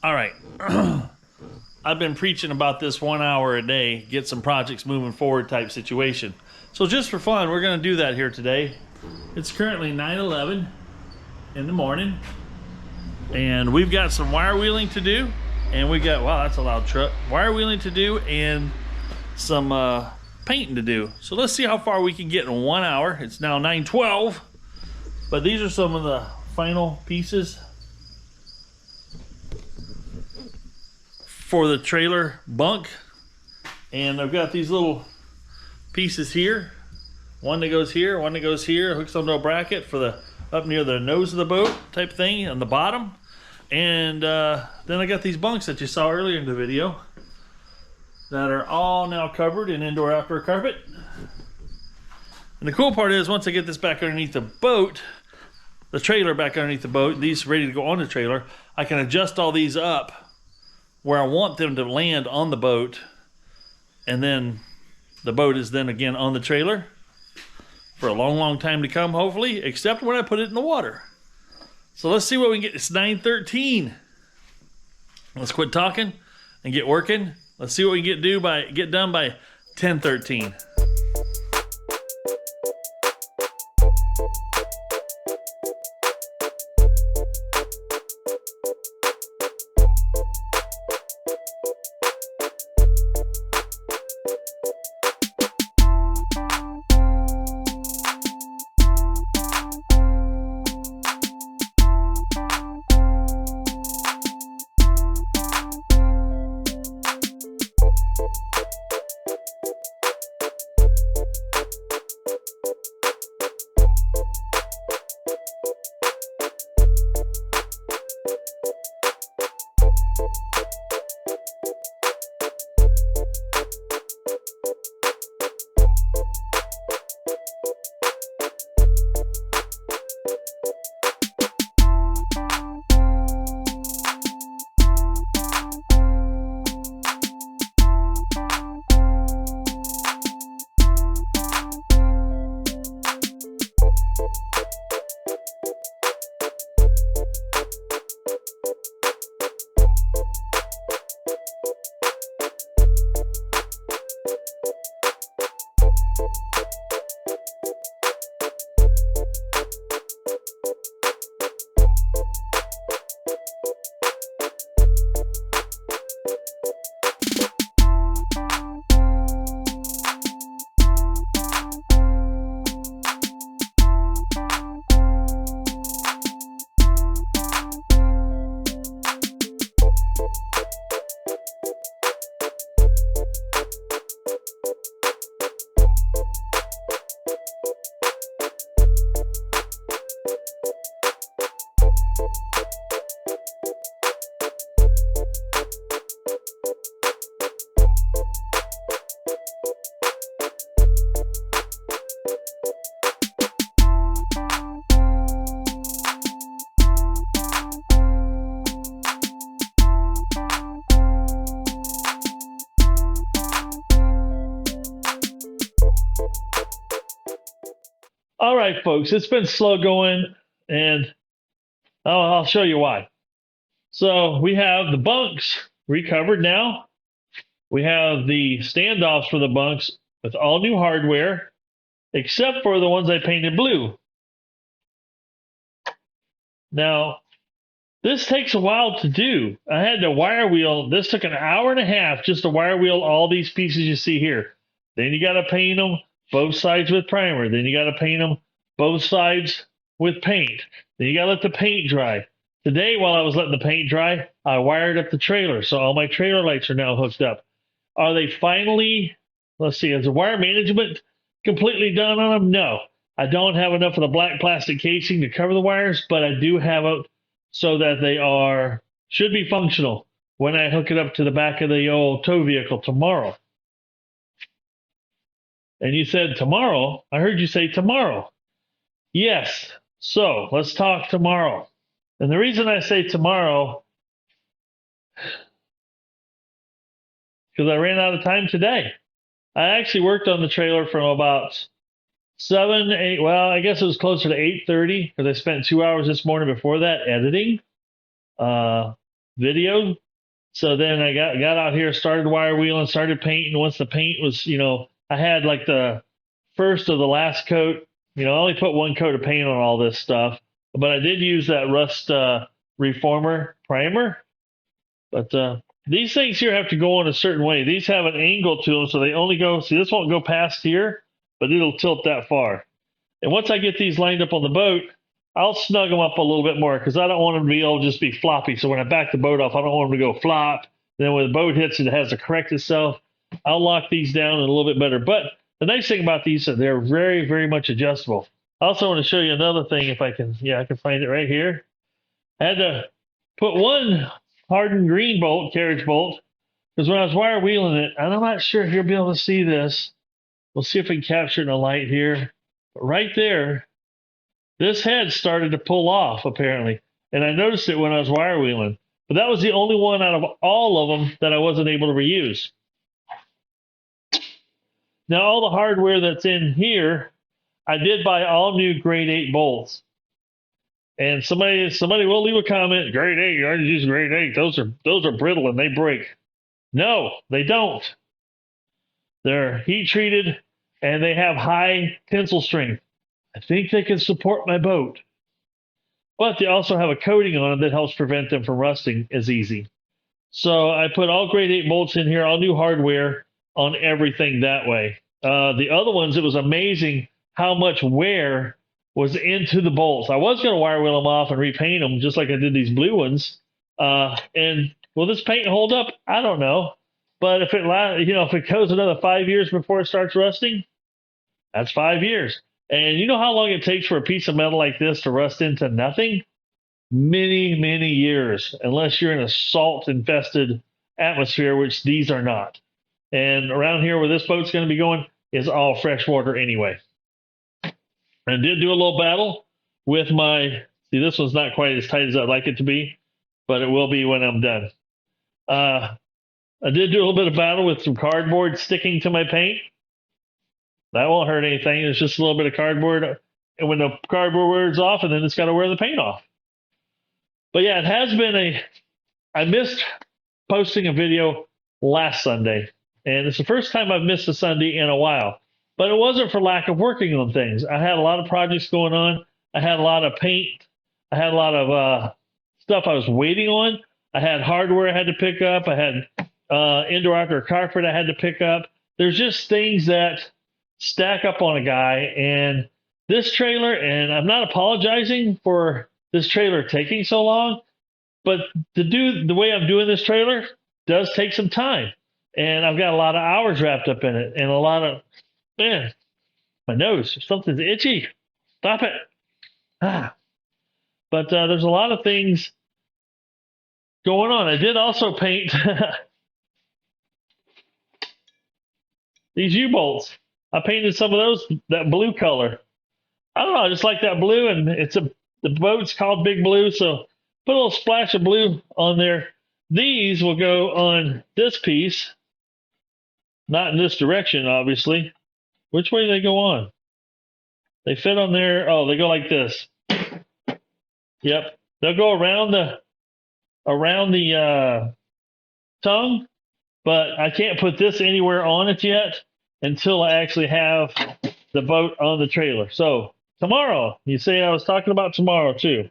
All right. I've been preaching about this 1 hour a day, get some projects moving forward type situation. So just for fun, we're going to do that here today. It's currently 9:11 in the morning, and we've got some wire wheeling to do, and we got, wow, that's a loud truck, wire wheeling to do and some painting to do. So let's see how far we can get in 1 hour. It's now 9:12, but these are some of the final pieces for the trailer bunk, and I've got these little pieces here, one that goes here, one that goes here, hooks onto a bracket for the up near the nose of the boat type thing on the bottom, and then I got these bunks that you saw earlier in the video that are all now covered in indoor outdoor carpet. And the cool part is, once I get this back underneath the boat, the trailer back underneath the boat, these ready to go on the trailer, I can adjust all these up where I want them to land on the boat, and then the boat is then again on the trailer for a long time to come, hopefully, except when I put it in the water. So let's see what we can get. It's 9:13. Let's quit talking and get working. Let's see what we can get done by 10:13. All right, folks, it's been slow going, and I'll show you why. So we have the bunks recovered now. We have the standoffs for the bunks with all new hardware, except for the ones I painted blue. Now, this takes a while to do. I had to wire wheel. This took an hour and a half just to wire wheel all these pieces you see here. Then you got to paint them both sides with primer. Then you got to paint them both sides with paint. Then you got to let the paint dry. Today, while I was letting the paint dry, I wired up the trailer. So all my trailer lights are now hooked up. Are they finally, let's see, is the wire management completely done on them? No. I don't have enough of the black plastic casing to cover the wires, but I do have it so that they should be functional when I hook it up to the back of the old tow vehicle tomorrow. And you said tomorrow? I heard you say tomorrow. Yes. So let's talk tomorrow. And the reason I say tomorrow, because I ran out of time today. I actually worked on the trailer from about 7, 8, well, I guess it was closer to 8:30 because I spent 2 hours this morning before that editing video. So then I got out here, started wire wheeling, started painting. Once the paint was, I had like the first of the last coat. I only put one coat of paint on all this stuff, but I did use that rust reformer primer. But these things here have to go on a certain way. These have an angle to them, so they only go, see, this won't go past here, but it'll tilt that far. And once I get these lined up on the boat, I'll snug them up a little bit more because I don't want them to be able to just be floppy. So when I back the boat off, I don't want them to go flop. Then when the boat hits it, it has to correct itself. I'll lock these down a little bit better. But the nice thing about these is they're very, very much adjustable. I also want to show you another thing if I can. Yeah, I can find it right here. I had to put one hardened green bolt, carriage bolt, because when I was wire wheeling it, and I'm not sure if you'll be able to see this. We'll see if we can capture it in the light here. But right there, this head started to pull off, apparently. And I noticed it when I was wire wheeling. But that was the only one out of all of them that I wasn't able to reuse. Now, all the hardware that's in here, I did buy all new grade 8 bolts. And somebody will leave a comment, grade 8, I just use grade 8. Those are brittle and they break. No, they don't. They're heat treated and they have high tensile strength. I think they can support my boat. But they also have a coating on them that helps prevent them from rusting as easy. So I put all grade 8 bolts in here, all new hardware on everything that way. The other ones, it was amazing how much wear was into the bolts. I was going to wire wheel them off and repaint them just like I did these blue ones. And will this paint hold up? I don't know. But if it goes another 5 years before it starts rusting, that's 5 years. And you know how long it takes for a piece of metal like this to rust into nothing? Many, many years, unless you're in a salt-infested atmosphere, which these are not. And around here where this boat's going to be going is all fresh water anyway. I did do a little battle with see, this one's not quite as tight as I'd like it to be, but it will be when I'm done. I did do a little bit of battle with some cardboard sticking to my paint. That won't hurt anything. It's just a little bit of cardboard. And when the cardboard wears off, and then it's got to wear the paint off. But yeah, it has been I missed posting a video last Sunday. And it's the first time I've missed a Sunday in a while. But it wasn't for lack of working on things. I had a lot of projects going on. I had a lot of paint. I had a lot of stuff I was waiting on. I had hardware I had to pick up. I had indoor outdoor carpet I had to pick up. There's just things that stack up on a guy. And this trailer, and I'm not apologizing for this trailer taking so long, but to do the way I'm doing this trailer does take some time. And I've got a lot of hours wrapped up in it and a lot of, man, my nose, something's itchy. Stop it. But there's a lot of things going on. I did also paint these U-bolts. I painted some of those, that blue color. I don't know, I just like that blue, and the boat's called Big Blue, so put a little splash of blue on there. These will go on this piece, not in this direction, obviously. Which way do they go on? They fit on there. Oh, they go like this. Yep. They'll go around around the tongue, but I can't put this anywhere on it yet until I actually have the boat on the trailer. So tomorrow, you say I was talking about tomorrow too.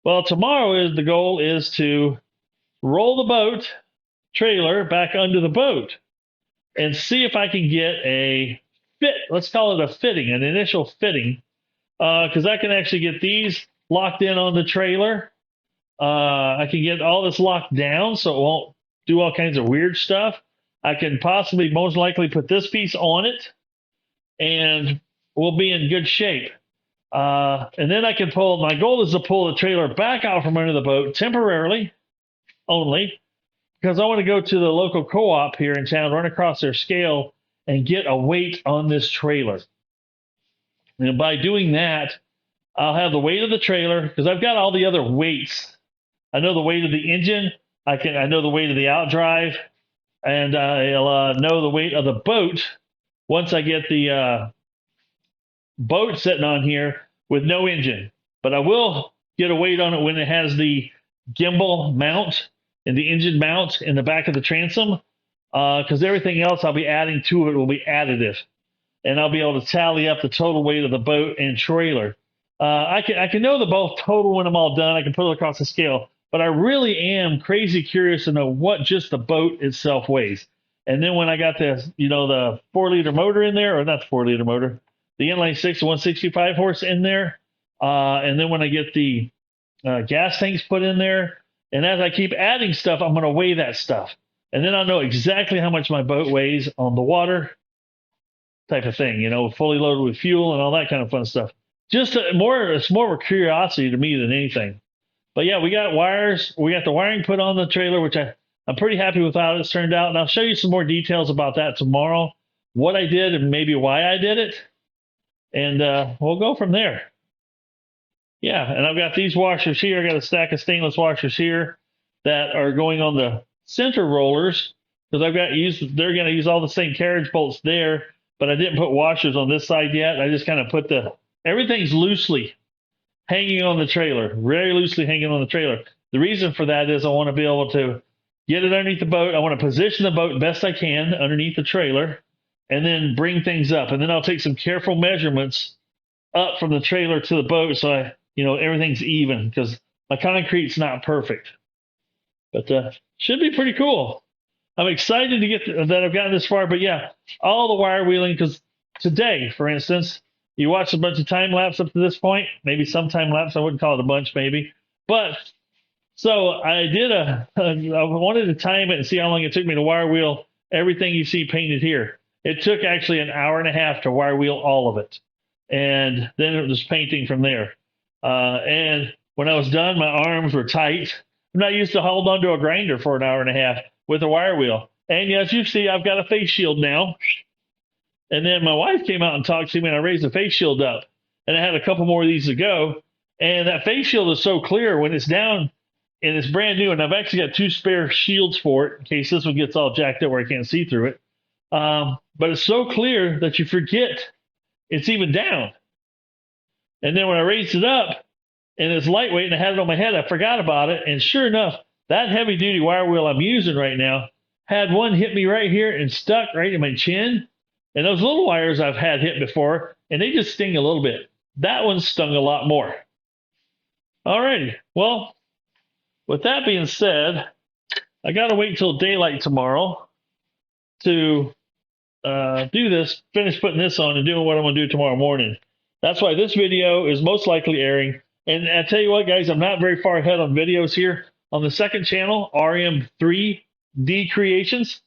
Well, tomorrow is the goal is to roll the boat trailer back under the boat and see if I can get a fit. Let's call it a fitting, an initial fitting, because I can actually get these locked in on the trailer. I can get all this locked down so it won't do all kinds of weird stuff. I can possibly, most likely, put this piece on it, and we'll be in good shape. And then I can pull. My goal is to pull the trailer back out from under the boat temporarily, only, because I want to go to the local co-op here in town, run across their scale, and get a weight on this trailer. And by doing that, I'll have the weight of the trailer because I've got all the other weights. I know the weight of the engine. I know the weight of the outdrive, and I'll know the weight of the boat once I get the boat sitting on here with no engine. But I will get a weight on it when it has the gimbal mount and the engine mount in the back of the transom, because everything else I'll be adding to it will be additive, and I'll be able to tally up the total weight of the boat and trailer. I can know the both total when I'm all done. I can put it across the scale, but I really am crazy curious to know what just the boat itself weighs. And then when I got the the 4-liter motor in there, or not the 4-liter motor, the inline 6 165 horse in there, and then when I get the gas tanks put in there, and as I keep adding stuff, I'm going to weigh that stuff, and then I'll know exactly how much my boat weighs on the water, type of thing, fully loaded with fuel and all that kind of fun stuff. Just it's more of a curiosity to me than anything. But yeah, we got wires. We got the wiring put on the trailer, which I'm pretty happy with how it's turned out. And I'll show you some more details about that tomorrow, what I did and maybe why I did it. And we'll go from there. Yeah, and I've got these washers here. I got a stack of stainless washers here that are going on the center rollers because they're going to use all the same carriage bolts there, but I didn't put washers on this side yet. I just kind of put everything's loosely hanging on the trailer, very loosely hanging on the trailer. The reason for that is I want to be able to get it underneath the boat. I want to position the boat best I can underneath the trailer and then bring things up. And then I'll take some careful measurements up from the trailer to the boat so everything's even because my concrete's not perfect. But should be pretty cool. I'm excited to get that I've gotten this far. But yeah, all the wire wheeling, because today, for instance, you watch a bunch of time lapse up to this point, maybe some time lapse. I wouldn't call it a bunch, maybe. But so I did I wanted to time it and see how long it took me to wire wheel everything you see painted here. It took actually an hour and a half to wire wheel all of it. And then it was painting from there. And when I was done, my arms were tight. I'm not used to hold onto a grinder for an hour and a half with a wire wheel. And as you see, I've got a face shield now. And then my wife came out and talked to me, and I raised the face shield up. And I had a couple more of these to go. And that face shield is so clear when it's down and it's brand new. And I've actually got 2 spare shields for it in case this one gets all jacked up where I can't see through it. But it's so clear that you forget it's even down. And then when I raised it up and it's lightweight and I had it on my head, I forgot about it. And sure enough, that heavy duty wire wheel I'm using right now had one hit me right here and stuck right in my chin. And those little wires I've had hit before, and they just sting a little bit. That one stung a lot more. Alrighty. Well, with that being said, I got to wait until daylight tomorrow to do this, finish putting this on and doing what I'm going to do tomorrow morning. That's why this video is most likely airing. And I tell you what, guys, I'm not very far ahead on videos here. On the second channel, RM3D Creations,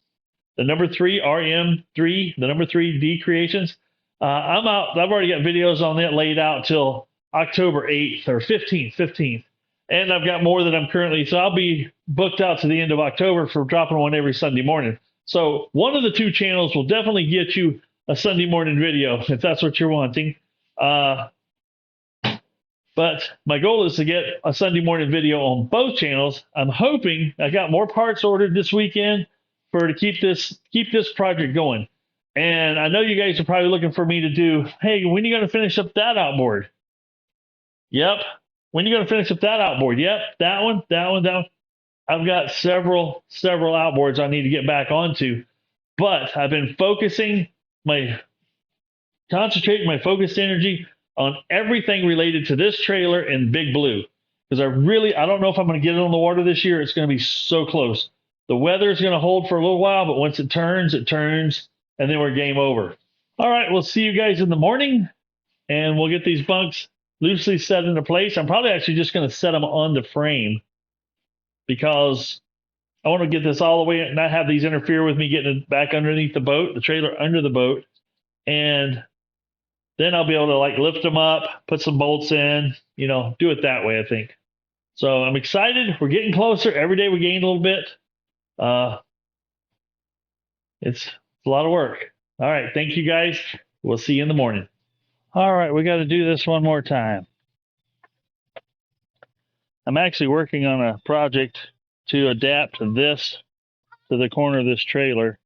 the number 3, RM3, the number 3D Creations. I'm out. I've already got videos on that laid out till October 8th or 15th. And I've got more that I'm currently, so I'll be booked out to the end of October for dropping one every Sunday morning. So one of the 2 channels will definitely get you a Sunday morning video if that's what you're wanting. But my goal is to get a Sunday morning video on both channels. I'm hoping I got more parts ordered this weekend to keep this project going. And I know you guys are probably looking for me to do, hey, when are you going to finish up that outboard? Yep. When are you going to finish up that outboard? Yep. That one. I've got several outboards I need to get back onto, but I've been concentrating my focused energy on everything related to this trailer and Big Blue. Because I don't know if I'm going to get it on the water this year. It's going to be so close. The weather is going to hold for a little while, but once it turns, and then we're game over. All right, we'll see you guys in the morning, and we'll get these bunks loosely set into place. I'm probably actually just going to set them on the frame because I want to get this all the way and not have these interfere with me getting it back underneath the boat, the trailer under the boat. And then I'll be able to like lift them up, put some bolts in, do it that way, I think. So I'm excited. We're getting closer. Every day we gain a little bit. It's a lot of work. All right. Thank you guys. We'll see you in the morning. All right. We got to do this one more time. I'm actually working on a project to adapt this to the corner of this trailer.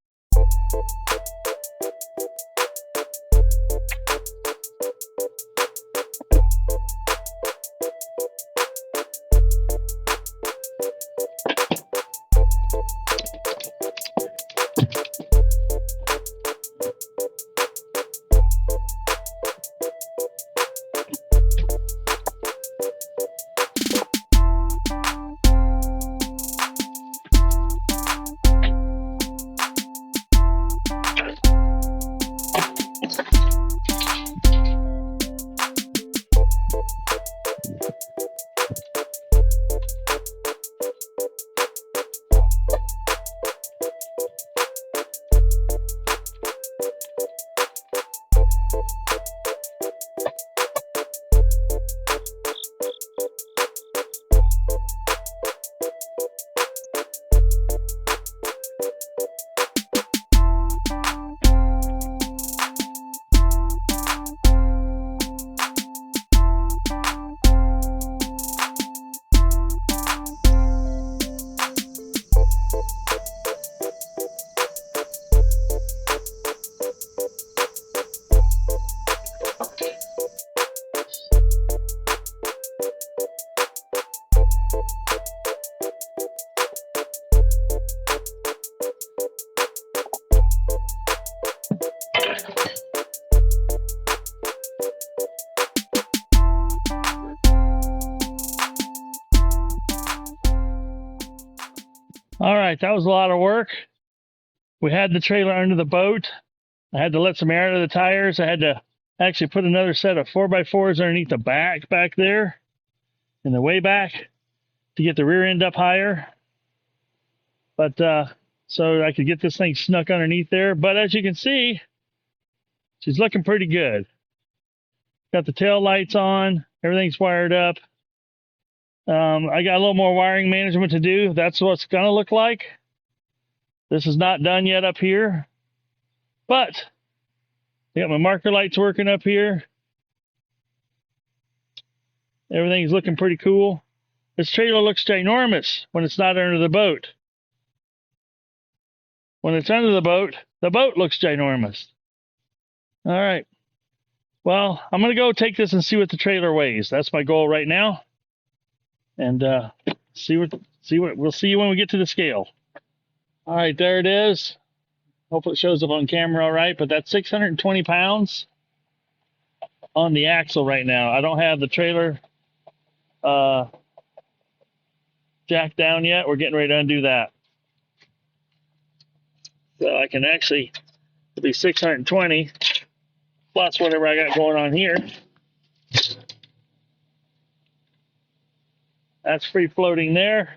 All right, that was a lot of work. We had the trailer under the boat. I had to let some air out of the tires. I had to actually put another set of 4x4s underneath the back there in the way back to get the rear end up higher. But so I could get this thing snuck underneath there. But as you can see, she's looking pretty good. Got the tail lights on. Everything's wired up. I got a little more wiring management to do. That's what it's going to look like. This is not done yet up here. But I got my marker lights working up here. Everything's looking pretty cool. This trailer looks ginormous when it's not under the boat. When it's under the boat looks ginormous. All right. Well, I'm going to go take this and see what the trailer weighs. That's my goal right now. And we'll see you when we get to the scale. All right, there it is. Hopefully it shows up on camera all right, but that's 620 pounds on the axle right now. I don't have the trailer jacked down yet. We're getting ready to undo that. So I can actually, it'll be 620 plus whatever I got going on here. That's free floating there.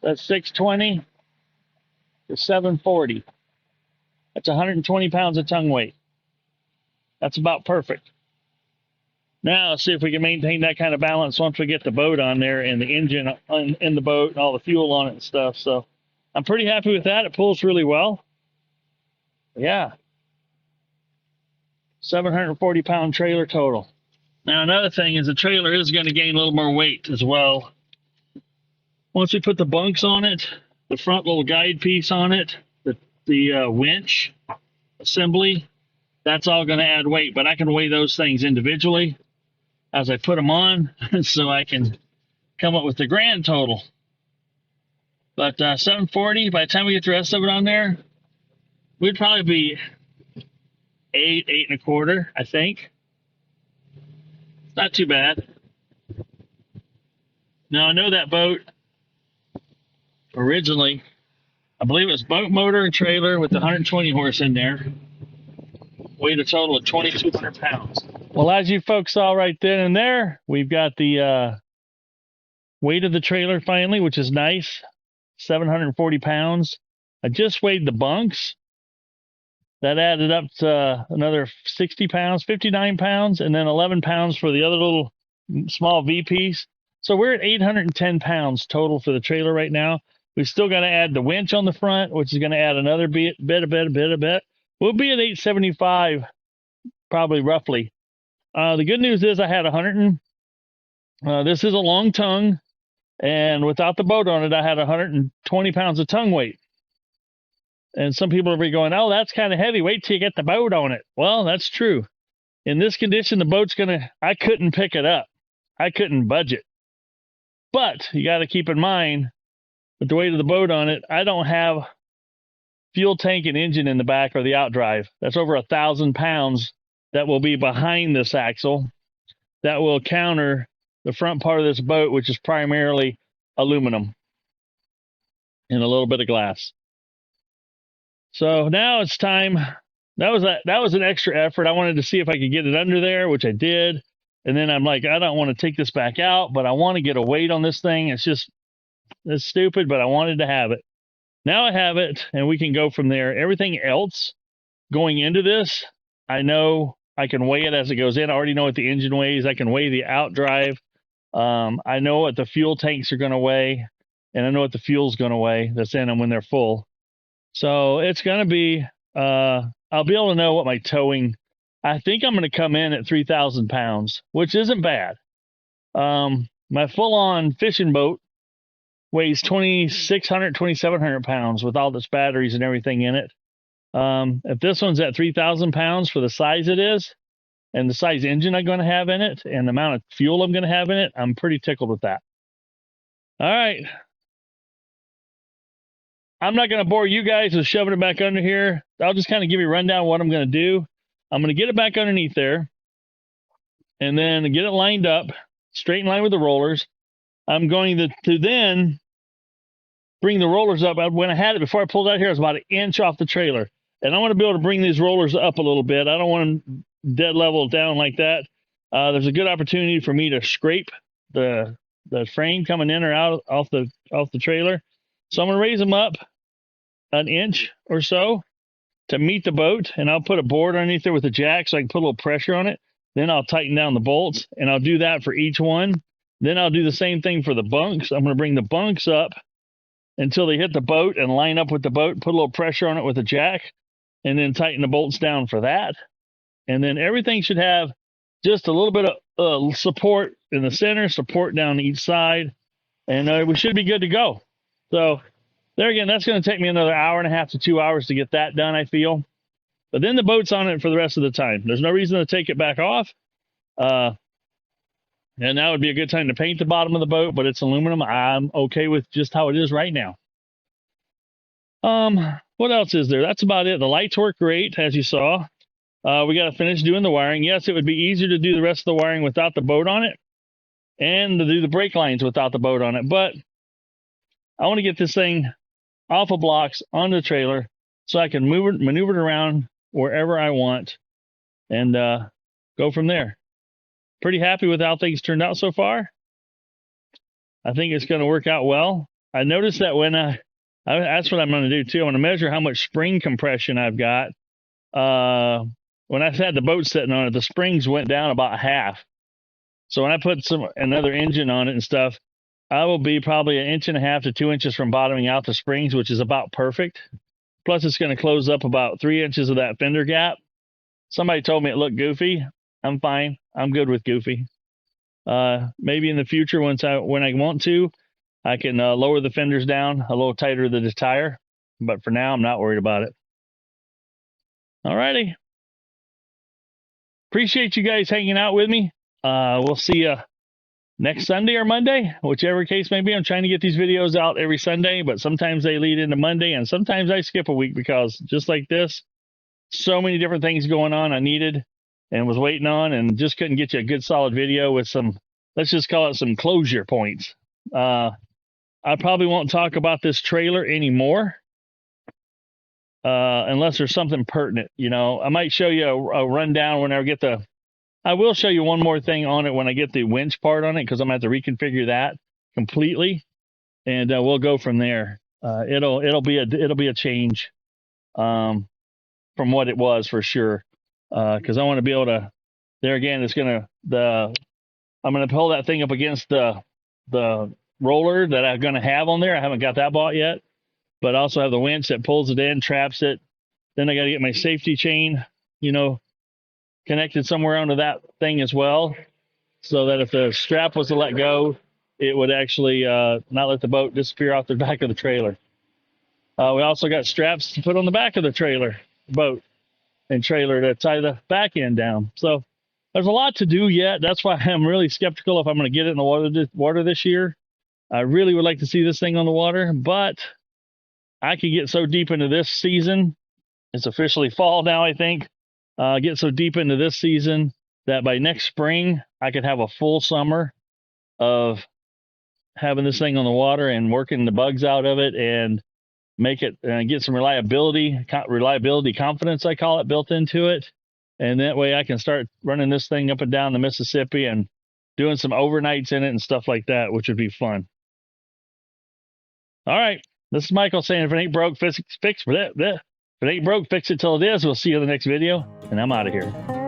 That's 620 to 740. That's 120 pounds of tongue weight. That's about perfect. Now let's see if we can maintain that kind of balance once we get the boat on there and the engine in the boat and all the fuel on it and stuff. So I'm pretty happy with that. It pulls really well. Yeah. 740 pound trailer total. Now another thing is the trailer is going to gain a little more weight as well. Once we put the bunks on it, the front little guide piece on it, the winch assembly, that's all going to add weight. But I can weigh those things individually as I put them on so I can come up with the grand total. But 740, by the time we get the rest of it on there, we'd probably be 8.25, I think. It's not too bad. Now, I know that boat originally, I believe it was boat motor and trailer with the 120 horse in there, weighed a total of 2,200 pounds. Well, as you folks saw right then and there, we've got the weight of the trailer finally, which is nice, 740 pounds. I just weighed the bunks. That added up to another 60 pounds, 59 pounds, and then 11 pounds for the other little small V piece. So we're at 810 pounds total for the trailer right now. We've still got to add the winch on the front, which is going to add another bit. We'll be at 875, probably roughly. The good news is I had 100. This is a long tongue, and without the boat on it, I had 120 pounds of tongue weight. And some people will be going, oh, that's kind of heavy. Wait till you get the boat on it. Well, that's true. In this condition, the boat's I couldn't pick it up. I couldn't budge it. But you got to keep in mind, with the weight of the boat on it, I don't have fuel tank and engine in the back or the outdrive. That's over 1,000 pounds that will be behind this axle that will counter the front part of this boat, which is primarily aluminum and a little bit of glass. So now it's time. That was an extra effort. I wanted to see if I could get it under there, which I did. And then I'm like, I don't want to take this back out, but I want to get a weight on this thing. It's stupid, but I wanted to have it. Now I have it, and we can go from there. Everything else going into this, I know I can weigh it as it goes in. I already know what the engine weighs. I can weigh the outdrive. I know what the fuel tanks are going to weigh, and I know what the fuel's going to weigh that's in them when they're full. So it's going to be, I'll be able to know what my towing, I think I'm going to come in at 3,000 pounds, which isn't bad. My full-on fishing boat weighs 2,600, 2,700 pounds with all its batteries and everything in it. If this one's at 3,000 pounds for the size it is, and the size engine I'm going to have in it, and the amount of fuel I'm going to have in it, I'm pretty tickled with that. All right. I'm not going to bore you guys with shoving it back under here. I'll just kind of give you a rundown of what I'm going to do. I'm going to get it back underneath there, and then get it lined up, straight in line with the rollers. I'm going to then bring the rollers up. When I had it, before I pulled out here, it was about an inch off the trailer. And I want to be able to bring these rollers up a little bit. I don't want them dead level down like that. There's a good opportunity for me to scrape the frame coming in or out off the trailer. So I'm going to raise them up an inch or so to meet the boat, and I'll put a board underneath there with a jack so I can put a little pressure on it. Then I'll tighten down the bolts, and I'll do that for each one. Then I'll do the same thing for the bunks. I'm going to bring the bunks up until they hit the boat and line up with the boat, put a little pressure on it with a jack, and then tighten the bolts down for that. And then everything should have just a little bit of support in the center, support down each side, and we should be good to go. So there again, that's going to take me another 1.5 to 2 hours to get that done, I feel. But then the boat's on it for the rest of the time. There's no reason to take it back off. And now would be a good time to paint the bottom of the boat, but it's aluminum. I'm okay with just how it is right now. What else is there? That's about it. The lights work great, as you saw. We got to finish doing the wiring. Yes, it would be easier to do the rest of the wiring without the boat on it, and to do the brake lines without the boat on it. But I want to get this thing off of blocks on the trailer so I can maneuver it around wherever I want and go from there. Pretty happy with how things turned out so far. I think it's going to work out well. I noticed that when that's what I'm going to do too. I want to measure how much spring compression I've got. When I've had the boat sitting on it, the springs went down about half. So when I put another engine on it and stuff, I will be probably 1.5 to 2 inches from bottoming out the springs, which is about perfect. Plus, it's going to close up about 3 inches of that fender gap. Somebody told me it looked goofy. I'm fine. I'm good with goofy. Maybe in the future, when I want to, I can lower the fenders down a little tighter to the tire. But for now, I'm not worried about it. All righty. appreciate you guys hanging out with me. We'll see you next Sunday or Monday, whichever case may be. I'm trying to get these videos out every Sunday, but sometimes they lead into Monday, and sometimes I skip a week because just like this, so many different things going on I needed and was waiting on, and just couldn't get you a good solid video with some, let's just call it some closure points. I probably won't talk about this trailer anymore unless there's something pertinent. You know, I might show you a rundown when I get the, I will show you one more thing on it when I get the winch part on it, because I'm going to have to reconfigure that completely, and we'll go from there. It'll be a change from what it was for sure, because I want to be able to. There again, it's gonna I'm gonna pull that thing up against the roller that I'm gonna have on there. I haven't got that bought yet, but I also have the winch that pulls it in, traps it. Then I got to get my safety chain, you know, connected somewhere onto that thing as well, so that if the strap was to let go, it would actually not let the boat disappear off the back of the trailer. We also got straps to put on the back of the trailer, boat and trailer, to tie the back end down. So there's a lot to do yet. That's why I'm really skeptical if I'm going to get it in the water this year. I really would like to see this thing on the water, but I could get so deep into this season. It's officially fall now, I think. Get so deep into this season that by next spring, I could have a full summer of having this thing on the water and working the bugs out of it and make it get some reliability confidence, I call it, built into it. And that way I can start running this thing up and down the Mississippi and doing some overnights in it and stuff like that, which would be fun. All right. This is Michael saying, if it ain't broke, fix it. If it ain't broke, fix it till it is. We'll see you in the next video, and I'm out of here.